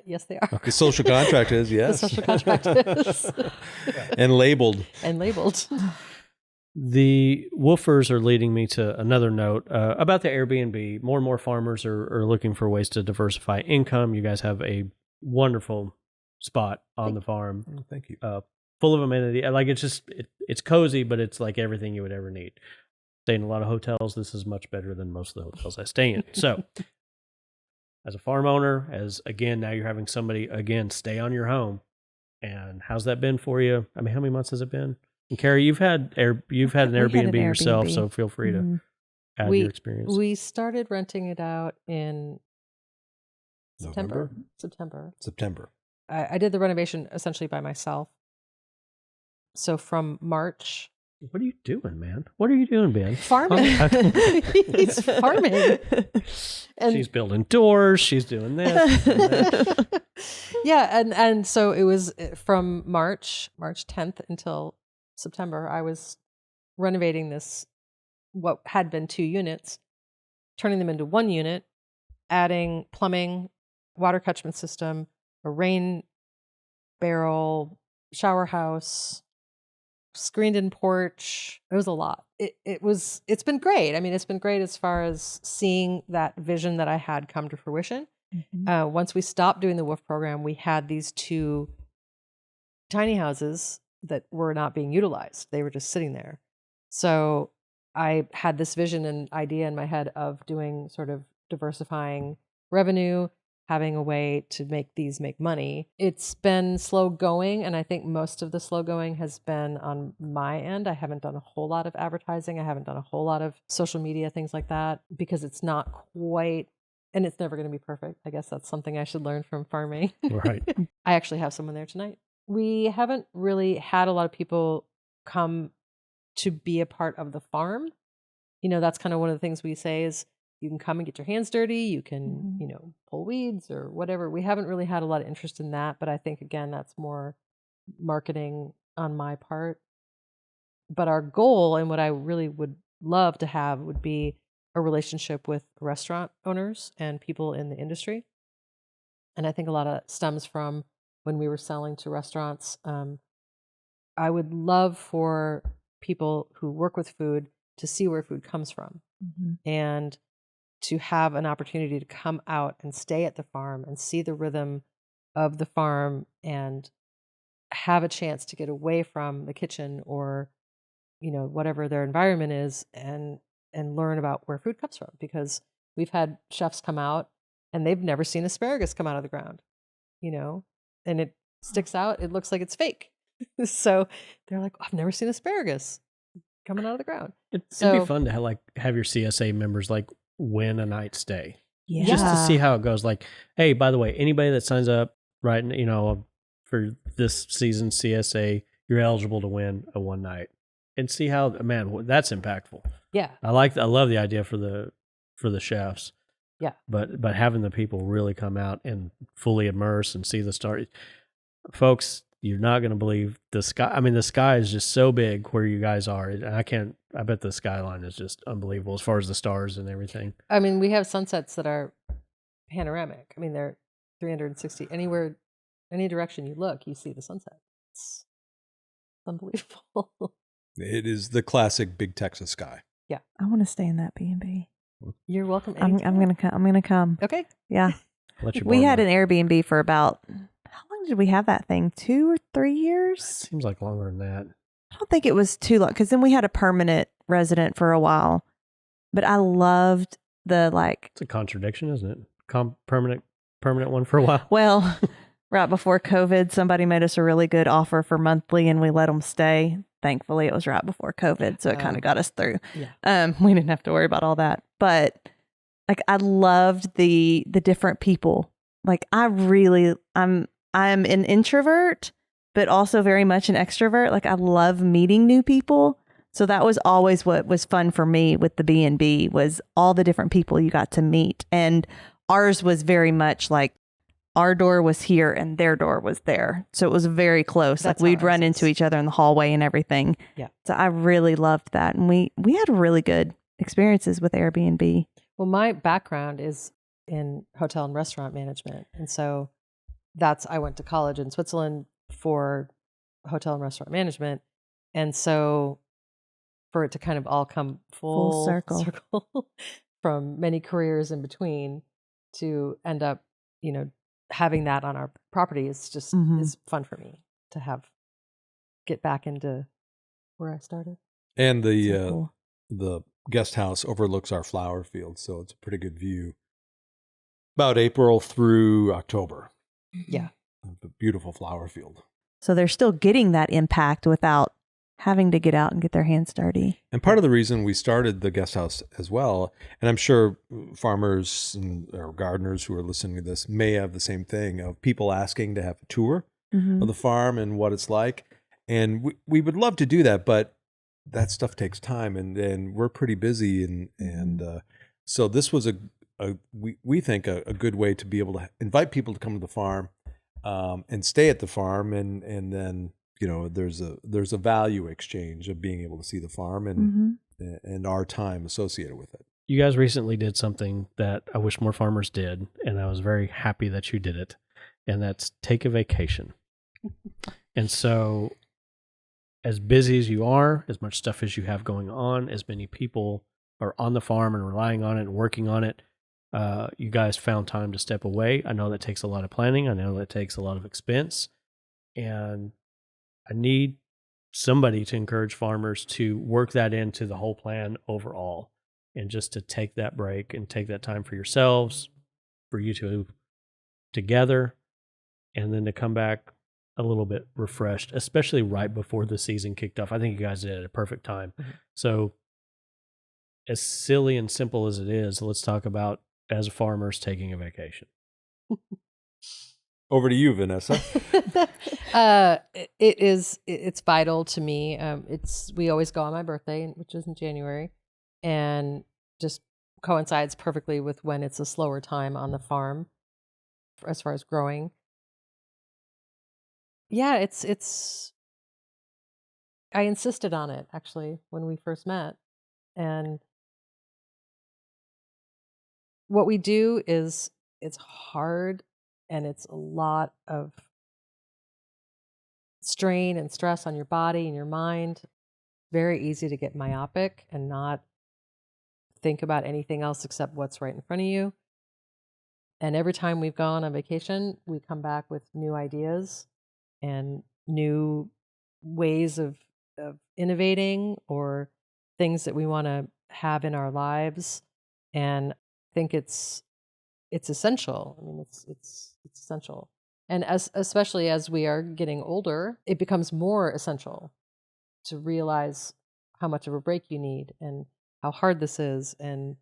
Yes, they are. The social contract is, yes. The social contract is. And labeled. The woofers are leading me to another note about the Airbnb. More and more farmers are looking for ways to diversify income. You guys have a wonderful spot on the farm. Oh, thank you. Full of amenity. Like it's cozy, but it's like everything you would ever need. Stay in a lot of hotels. This is much better than most of the hotels I stay in. So as a farm owner, now you're having somebody, again, stay on your home. And how's that been for you? I mean, how many months has it been? And Carrie, you've had an Airbnb yourself, so feel free to add your experience. We started renting it out in September. I did the renovation essentially by myself. So from March. What are you doing, man? What are you doing, Ben? Farming. He's farming. And she's building doors. She's doing this. Yeah, and so it was from March 10th until September. I was renovating what had been 2 units, turning them into 1 unit, adding plumbing, water catchment system, a rain barrel, shower house, screened-in porch. It was a lot. It's been great. I mean, it's been great as far as seeing that vision that I had come to fruition. Mm-hmm. Once we stopped doing the WOOF program, we had these 2 tiny houses that were not being utilized. They were just sitting there. So I had this vision and idea in my head of doing sort of diversifying revenue, having a way to make money. It's been slow going, and I think most of the slow going has been on my end. I haven't done a whole lot of advertising. I haven't done a whole lot of social media, things like that, because it's not quite, and it's never going to be perfect. I guess that's something I should learn from farming. Right. I actually have someone there tonight. We haven't really had a lot of people come to be a part of the farm. You know, that's kind of one of the things we say is, you can come and get your hands dirty. You can, pull weeds or whatever. We haven't really had a lot of interest in that, but I think, again, that's more marketing on my part. But our goal, and what I really would love to have, would be a relationship with restaurant owners and people in the industry. And I think a lot of stems from when we were selling to restaurants. I would love for people who work with food to see where food comes from. Mm-hmm. And to have an opportunity to come out and stay at the farm and see the rhythm of the farm and have a chance to get away from the kitchen or, whatever their environment is, and learn about where food comes from. Because we've had chefs come out and they've never seen asparagus come out of the ground, and it sticks out. It looks like it's fake. So they're like, I've never seen asparagus coming out of the ground. It'd be fun to have your CSA members win a night stay. Yeah. Just to see how it goes. Like, hey, by the way, anybody that signs up, right, for this season CSA, you're eligible to win a 1 night. And see how, man, that's impactful. Yeah. I love the idea for the chefs. Yeah. But having the people really come out and fully immerse and see the stars. Folks, you're not going to believe the sky. I mean, the sky is just so big where you guys are. I bet the skyline is just unbelievable as far as the stars and everything. I mean, we have sunsets that are panoramic. I mean, they're 360. Anywhere, any direction you look, you see the sunset. It's unbelievable. It is the classic big Texas sky. Yeah. I want to stay in that B&B. You're welcome. I'm going to come. Okay. Yeah. We had an Airbnb for about, how long did we have that thing? 2 or 3 years? It seems like longer than that. I don't think it was too long, because then we had a permanent resident for a while. But I loved It's a contradiction, isn't it? Permanent one for a while. Well, right before COVID, somebody made us a really good offer for monthly, and we let them stay. Thankfully, it was right before COVID, so it kind of got us through. Yeah. We didn't have to worry about all that. But I loved the different people. I'm an introvert, but also very much an extrovert. I love meeting new people. So that was always what was fun for me with the B&B, was all the different people you got to meet. And ours was very much our door was here and their door was there. So it was very close. We'd run into each other in the hallway and everything. Yeah. So I really loved that. And we had really good experiences with Airbnb. Well, my background is in hotel and restaurant management. And so I went to college in Switzerland for hotel and restaurant management. And so for it to kind of all come Full circle. from many careers in between to end up, having that on our property is just is fun for me to get back into where I started. And the So cool. the guest house overlooks our flower field, so it's a pretty good view. About April through October. Yeah. A beautiful flower field. So they're still getting that impact without having to get out and get their hands dirty. And part of the reason we started the guest house as well, and I'm sure farmers or gardeners who are listening to this may have the same thing of people asking to have a tour of the farm and what it's like. And we would love to do that, but that stuff takes time, and we're pretty busy. And so this was we think a good way to be able to invite people to come to the farm and stay at the farm, and then there's a value exchange of being able to see the farm and our time associated with it. You guys recently did something that I wish more farmers did, and I was very happy that you did it, and that's take a vacation. And so as busy as you are, as much stuff as you have going on, as many people are on the farm and relying on it and working on it, you guys found time to step away. I know that takes a lot of planning. I know that takes a lot of expense. And I need somebody to encourage farmers to work that into the whole plan overall, and just to take that break and take that time for yourselves, for you to together, and then to come back a little bit refreshed, especially right before the season kicked off. I think you guys did it at a perfect time. So as silly and simple as it is, let's talk about as farmers taking a vacation. Over to you, Vanessa. It's vital to me. We always go on my birthday, which is in January, and just coincides perfectly with when it's a slower time on the farm as far as growing. Yeah, it's I insisted on it actually when we first met. And what we do is it's hard, and it's a lot of strain and stress on your body and your mind. Very easy to get myopic and not think about anything else except what's right in front of you. And every time we've gone on vacation, we come back with new ideas and new ways of innovating, or things that we want to have in our lives. And I think it's essential. I mean, it's essential. And especially as we are getting older, it becomes more essential to realize how much of a break you need, and how hard this is, and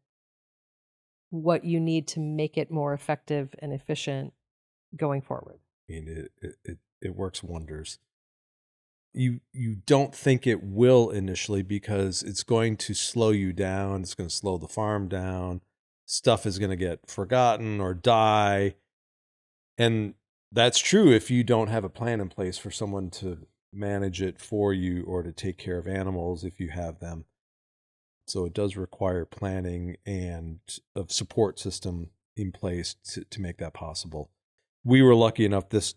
what you need to make it more effective and efficient going forward. I mean, it works wonders. You don't think it will initially, because it's going to slow you down. It's going to slow the farm down. Stuff is going to get forgotten or die. And that's true if you don't have a plan in place for someone to manage it for you, or to take care of animals if you have them. So it does require planning and a support system in place to make that possible. We were lucky enough this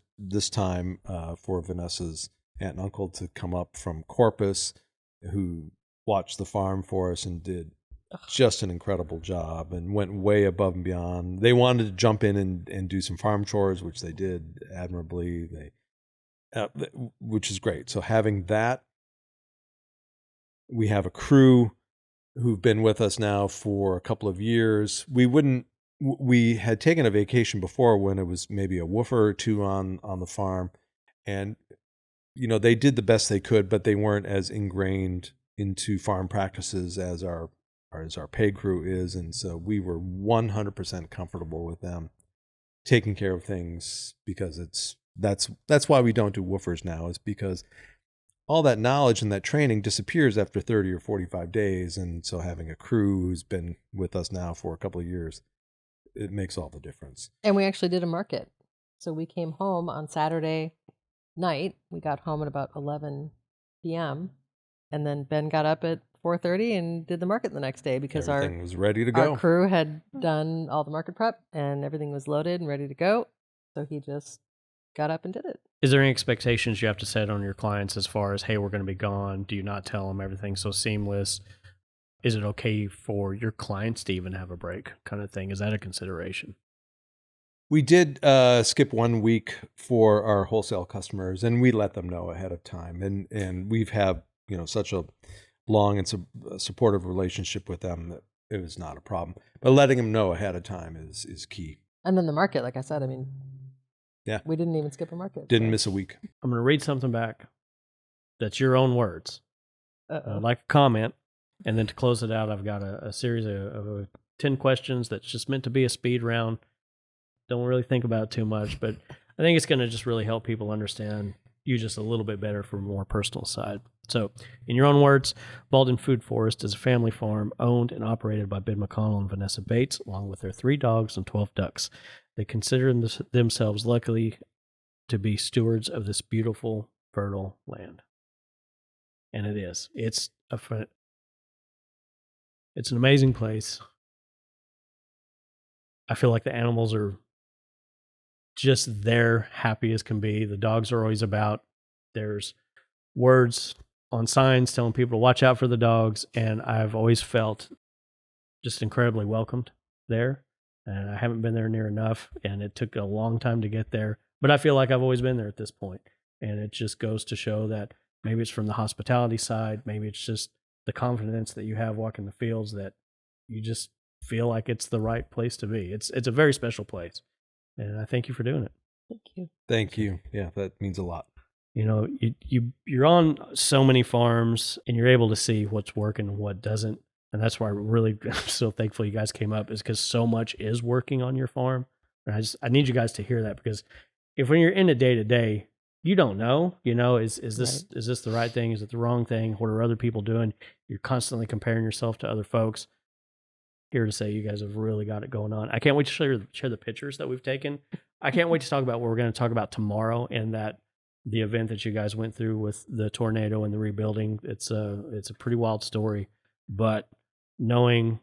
time for Vanessa's aunt and uncle to come up from Corpus, who watched the farm for us and did just an incredible job and went way above and beyond. They wanted to jump in and do some farm chores, which they did admirably. Which is great. So having that, we have a crew who've been with us now for a couple of years. We had taken a vacation before when it was maybe a woofer or two on the farm, and they did the best they could, but they weren't as ingrained into farm practices as our pay crew is. And so we were 100% comfortable with them taking care of things, because that's why we don't do woofers now, is because all that knowledge and that training disappears after 30 or 45 days. And so having a crew who's been with us now for a couple of years, it makes all the difference. And we actually did a market. So we came home on Saturday night. We got home at about 11 p.m. And then Ben got up at 4:30 and did the market the next day, because everything was ready to go. Our crew had done all the market prep and everything was loaded and ready to go. So he just got up and did it. Is there any expectations you have to set on your clients as far as, hey, we're going to be gone? Do you not tell them everything's so seamless? Is it okay for your clients to even have a break kind of thing? Is that a consideration? We did skip 1 week for our wholesale customers, and we let them know ahead of time. And we've had, such a long and supportive relationship with them that it was not a problem. But letting them know ahead of time is key. And then the market, like I said, Yeah. We didn't even skip a market. Didn't miss a week. I'm going to read something back. That's your own words. Uh-oh. Like a comment. And then to close it out, I've got a series of 10 questions that's just meant to be a speed round. Don't really think about it too much, but I think it's going to just really help people understand you just a little bit better from a more personal side. So, in your own words, Bouldin Food Forest is a family farm owned and operated by Ben McConnell and Vanessa Bates, along with their 3 dogs and 12 ducks. They consider themselves lucky to be stewards of this beautiful, fertile land. And it is. It's an amazing place. I feel like the animals are just there, happy as can be. The dogs are always about. There's words on signs telling people to watch out for the dogs, and I've always felt just incredibly welcomed there. And I haven't been there near enough, and it took a long time to get there. But I feel like I've always been there at this point. And it just goes to show that maybe it's from the hospitality side, maybe it's just the confidence that you have walking the fields that you just feel like it's the right place to be. It's a very special place. And I thank you for doing it. Thank you. Thank you. Yeah, that means a lot. You're on so many farms, and you're able to see what's working and what doesn't. And that's why I'm really so thankful you guys came up, is because so much is working on your farm. And I need you guys to hear that, because when you're in it day to day, you don't know, is this Right. is this the right thing? Is it the wrong thing? What are other people doing? You're constantly comparing yourself to other folks. Here to say you guys have really got it going on. I can't wait to share the pictures that we've taken. I can't wait to talk about what we're going to talk about tomorrow, and that the event that you guys went through with the tornado and the rebuilding. It's a pretty wild story, but knowing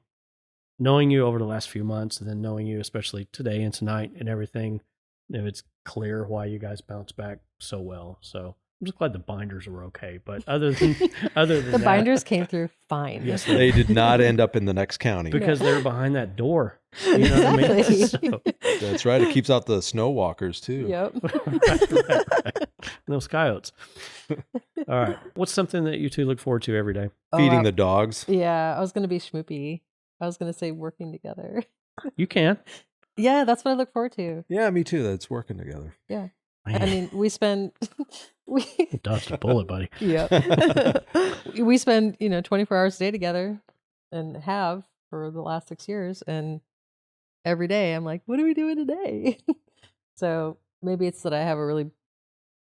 you over the last few months, and then knowing you especially today and tonight and everything, it's clear why you guys bounced back so well. So I'm just glad the binders were okay. But other than The that, binders came through fine. Yes, They did not end up in the next county. because they're behind that door. You know what I mean? Exactly. So, That's right. It keeps out the snow walkers too. Yep. right. Those coyotes. All right. What's something that you two look forward to every day? Feeding Oh, the dogs. Yeah, I was going to be schmoopy. I was going to say working together. You can. Yeah, that's what I look forward to. Yeah, me too. That's working together. Yeah. I Man, mean, we spend we dodged a bullet, buddy. yeah. We spend, 24 hours a day together, and have for the last 6 years, and every day I'm like, what are we doing today? So maybe it's that I have a really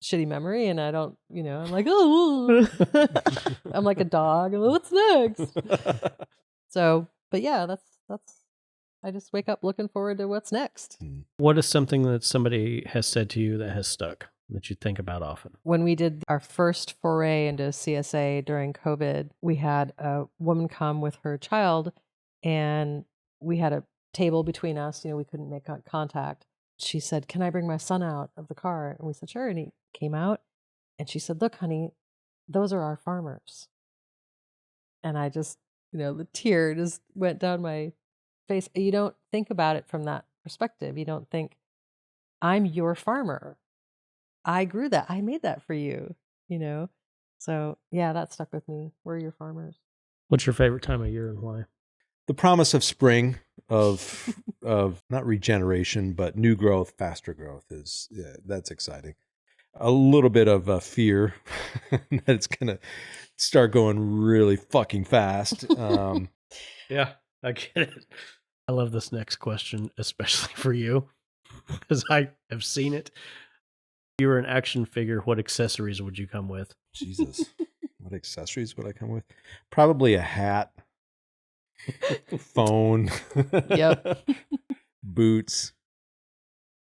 shitty memory, and I don't, I'm like, oh, I'm like a dog. What's next? So, but yeah, that's I just wake up looking forward to what's next. What is something that somebody has said to you that has stuck, that you think about often? When we did our first foray into CSA during COVID, we had a woman come with her child, and we had a table between us. We couldn't make contact. She said, "Can I bring my son out of the car?" And we said, "Sure." And he came out, and she said, "Look, honey, those are our farmers." And I just, the tear just went down my face. You don't think about it from that perspective. You don't think, I'm your farmer. I grew that. I made that for you, So yeah, that stuck with me. We're your farmers. What's your favorite time of year and why? The promise of spring, of not regeneration, but new growth, faster growth that's exciting. A little bit of fear that it's gonna start going really fucking fast. Yeah, I get it. I love this next question, especially for you, because I have seen it. If you were an action figure, what accessories would you come with? Jesus, what accessories would I come with? Probably a hat, phone, Yep. boots.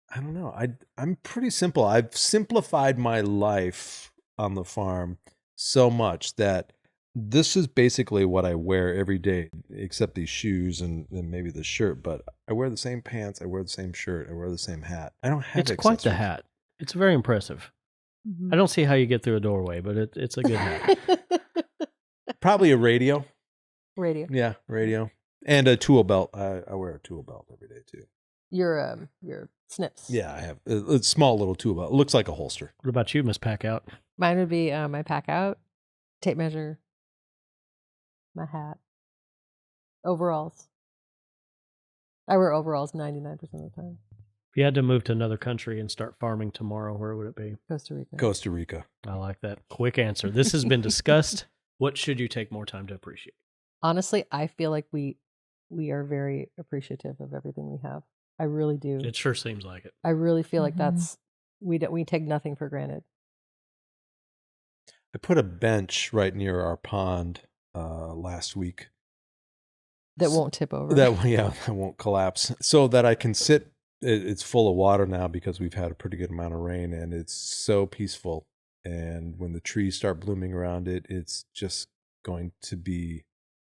I don't know. I'm pretty simple. I've simplified my life on the farm so much that this is basically what I wear every day, except these shoes and maybe the shirt. But I wear the same pants. I wear the same shirt. I wear the same hat. I don't have It's quite the accessories. hat. It's very impressive. I don't see how you get through a doorway, but it's a good hat. Probably a radio. Radio. Yeah, radio. And a tool belt. I wear a tool belt every day too. Your snips. Yeah, I have a small little tool belt. It looks like a holster. What about you, Miss Packout? Mine would be my pack out, tape measure, my hat, overalls. I wear overalls 99% of the time. If you had to move to another country and start farming tomorrow, where would it be? Costa Rica. Costa Rica. I like that. Quick answer. This has been discussed. What should you take more time to appreciate? Honestly, I feel like we are very appreciative of everything we have. I really do. It sure seems like it. I really feel like that's we take nothing for granted. I put a bench right near our pond last week. That won't tip over. That won't collapse. So that I can sit. It's full of water now because we've had a pretty good amount of rain, and it's so peaceful. And when the trees start blooming around it, it's just going to be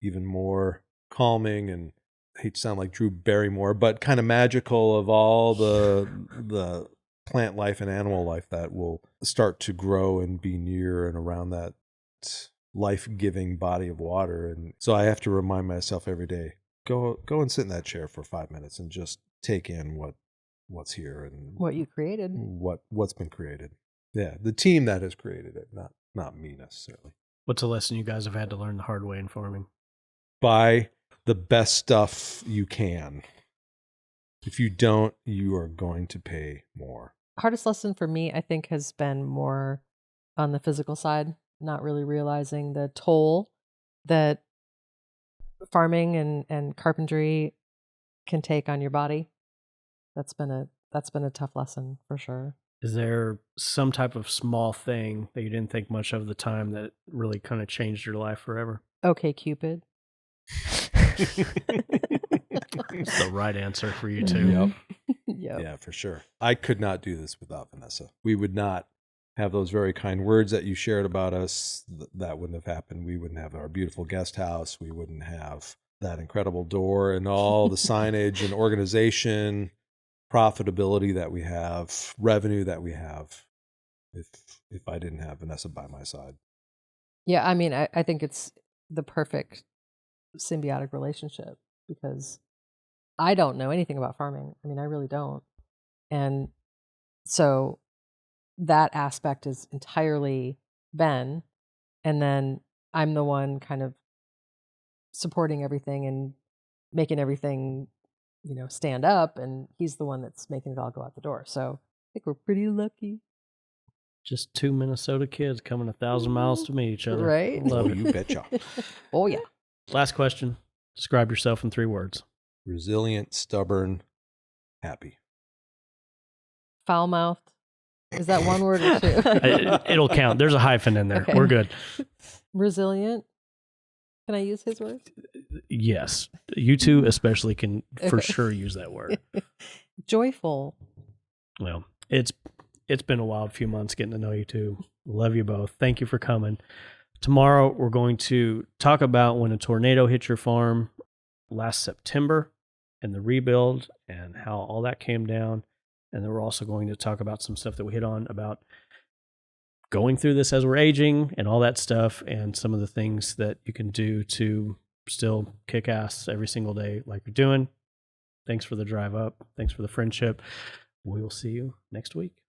even more calming, and I hate to sound like Drew Barrymore, but kind of magical of all the plant life and animal life that will start to grow and be near and around that life-giving body of water. And so I have to remind myself every day, go and sit in that chair for 5 minutes and just take in what's here and what you created. What's been created. Yeah, the team that has created it, not me necessarily. What's a lesson you guys have had to learn the hard way in farming? Buy the best stuff you can. If you don't, you are going to pay more. Hardest lesson for me, I think, has been more on the physical side, not really realizing the toll that farming and carpentry can take on your body. That's been a tough lesson for sure. Is there some type of small thing that you didn't think much of at the time that really kind of changed your life forever? Okay, Cupid. It's the right answer for you too. Yep. Yep. Yeah, for sure. I could not do this without Vanessa. We would not have those very kind words that you shared about us. That wouldn't have happened. We wouldn't have our beautiful guest house. We wouldn't have that incredible door and all the signage and organization, profitability that we have, revenue that we have, if I didn't have Vanessa by my side. Yeah, I mean, I think it's the perfect symbiotic relationship because I don't know anything about farming. I mean, I really don't. And so that aspect is entirely Ben. And then I'm the one kind of supporting everything and making everything, stand up. And he's the one that's making it all go out the door. So I think we're pretty lucky. Just two Minnesota kids coming 1,000 miles to meet each other. Right? Love it. You betcha. Oh, yeah. Last question. Describe yourself in 3 words. Resilient, stubborn, happy. Foul mouthed. Is that one word or 2? It'll count. There's a hyphen in there. Okay. We're good. Resilient. Can I use his words? Yes. You two especially can for sure use that word. Joyful. Well, it's been a wild few months getting to know you two. Love you both. Thank you for coming. Tomorrow, we're going to talk about when a tornado hit your farm last September and the rebuild and how all that came down. And then we're also going to talk about some stuff that we hit on about going through this as we're aging and all that stuff and some of the things that you can do to still kick ass every single day like you're doing. Thanks for the drive up. Thanks for the friendship. We will see you next week.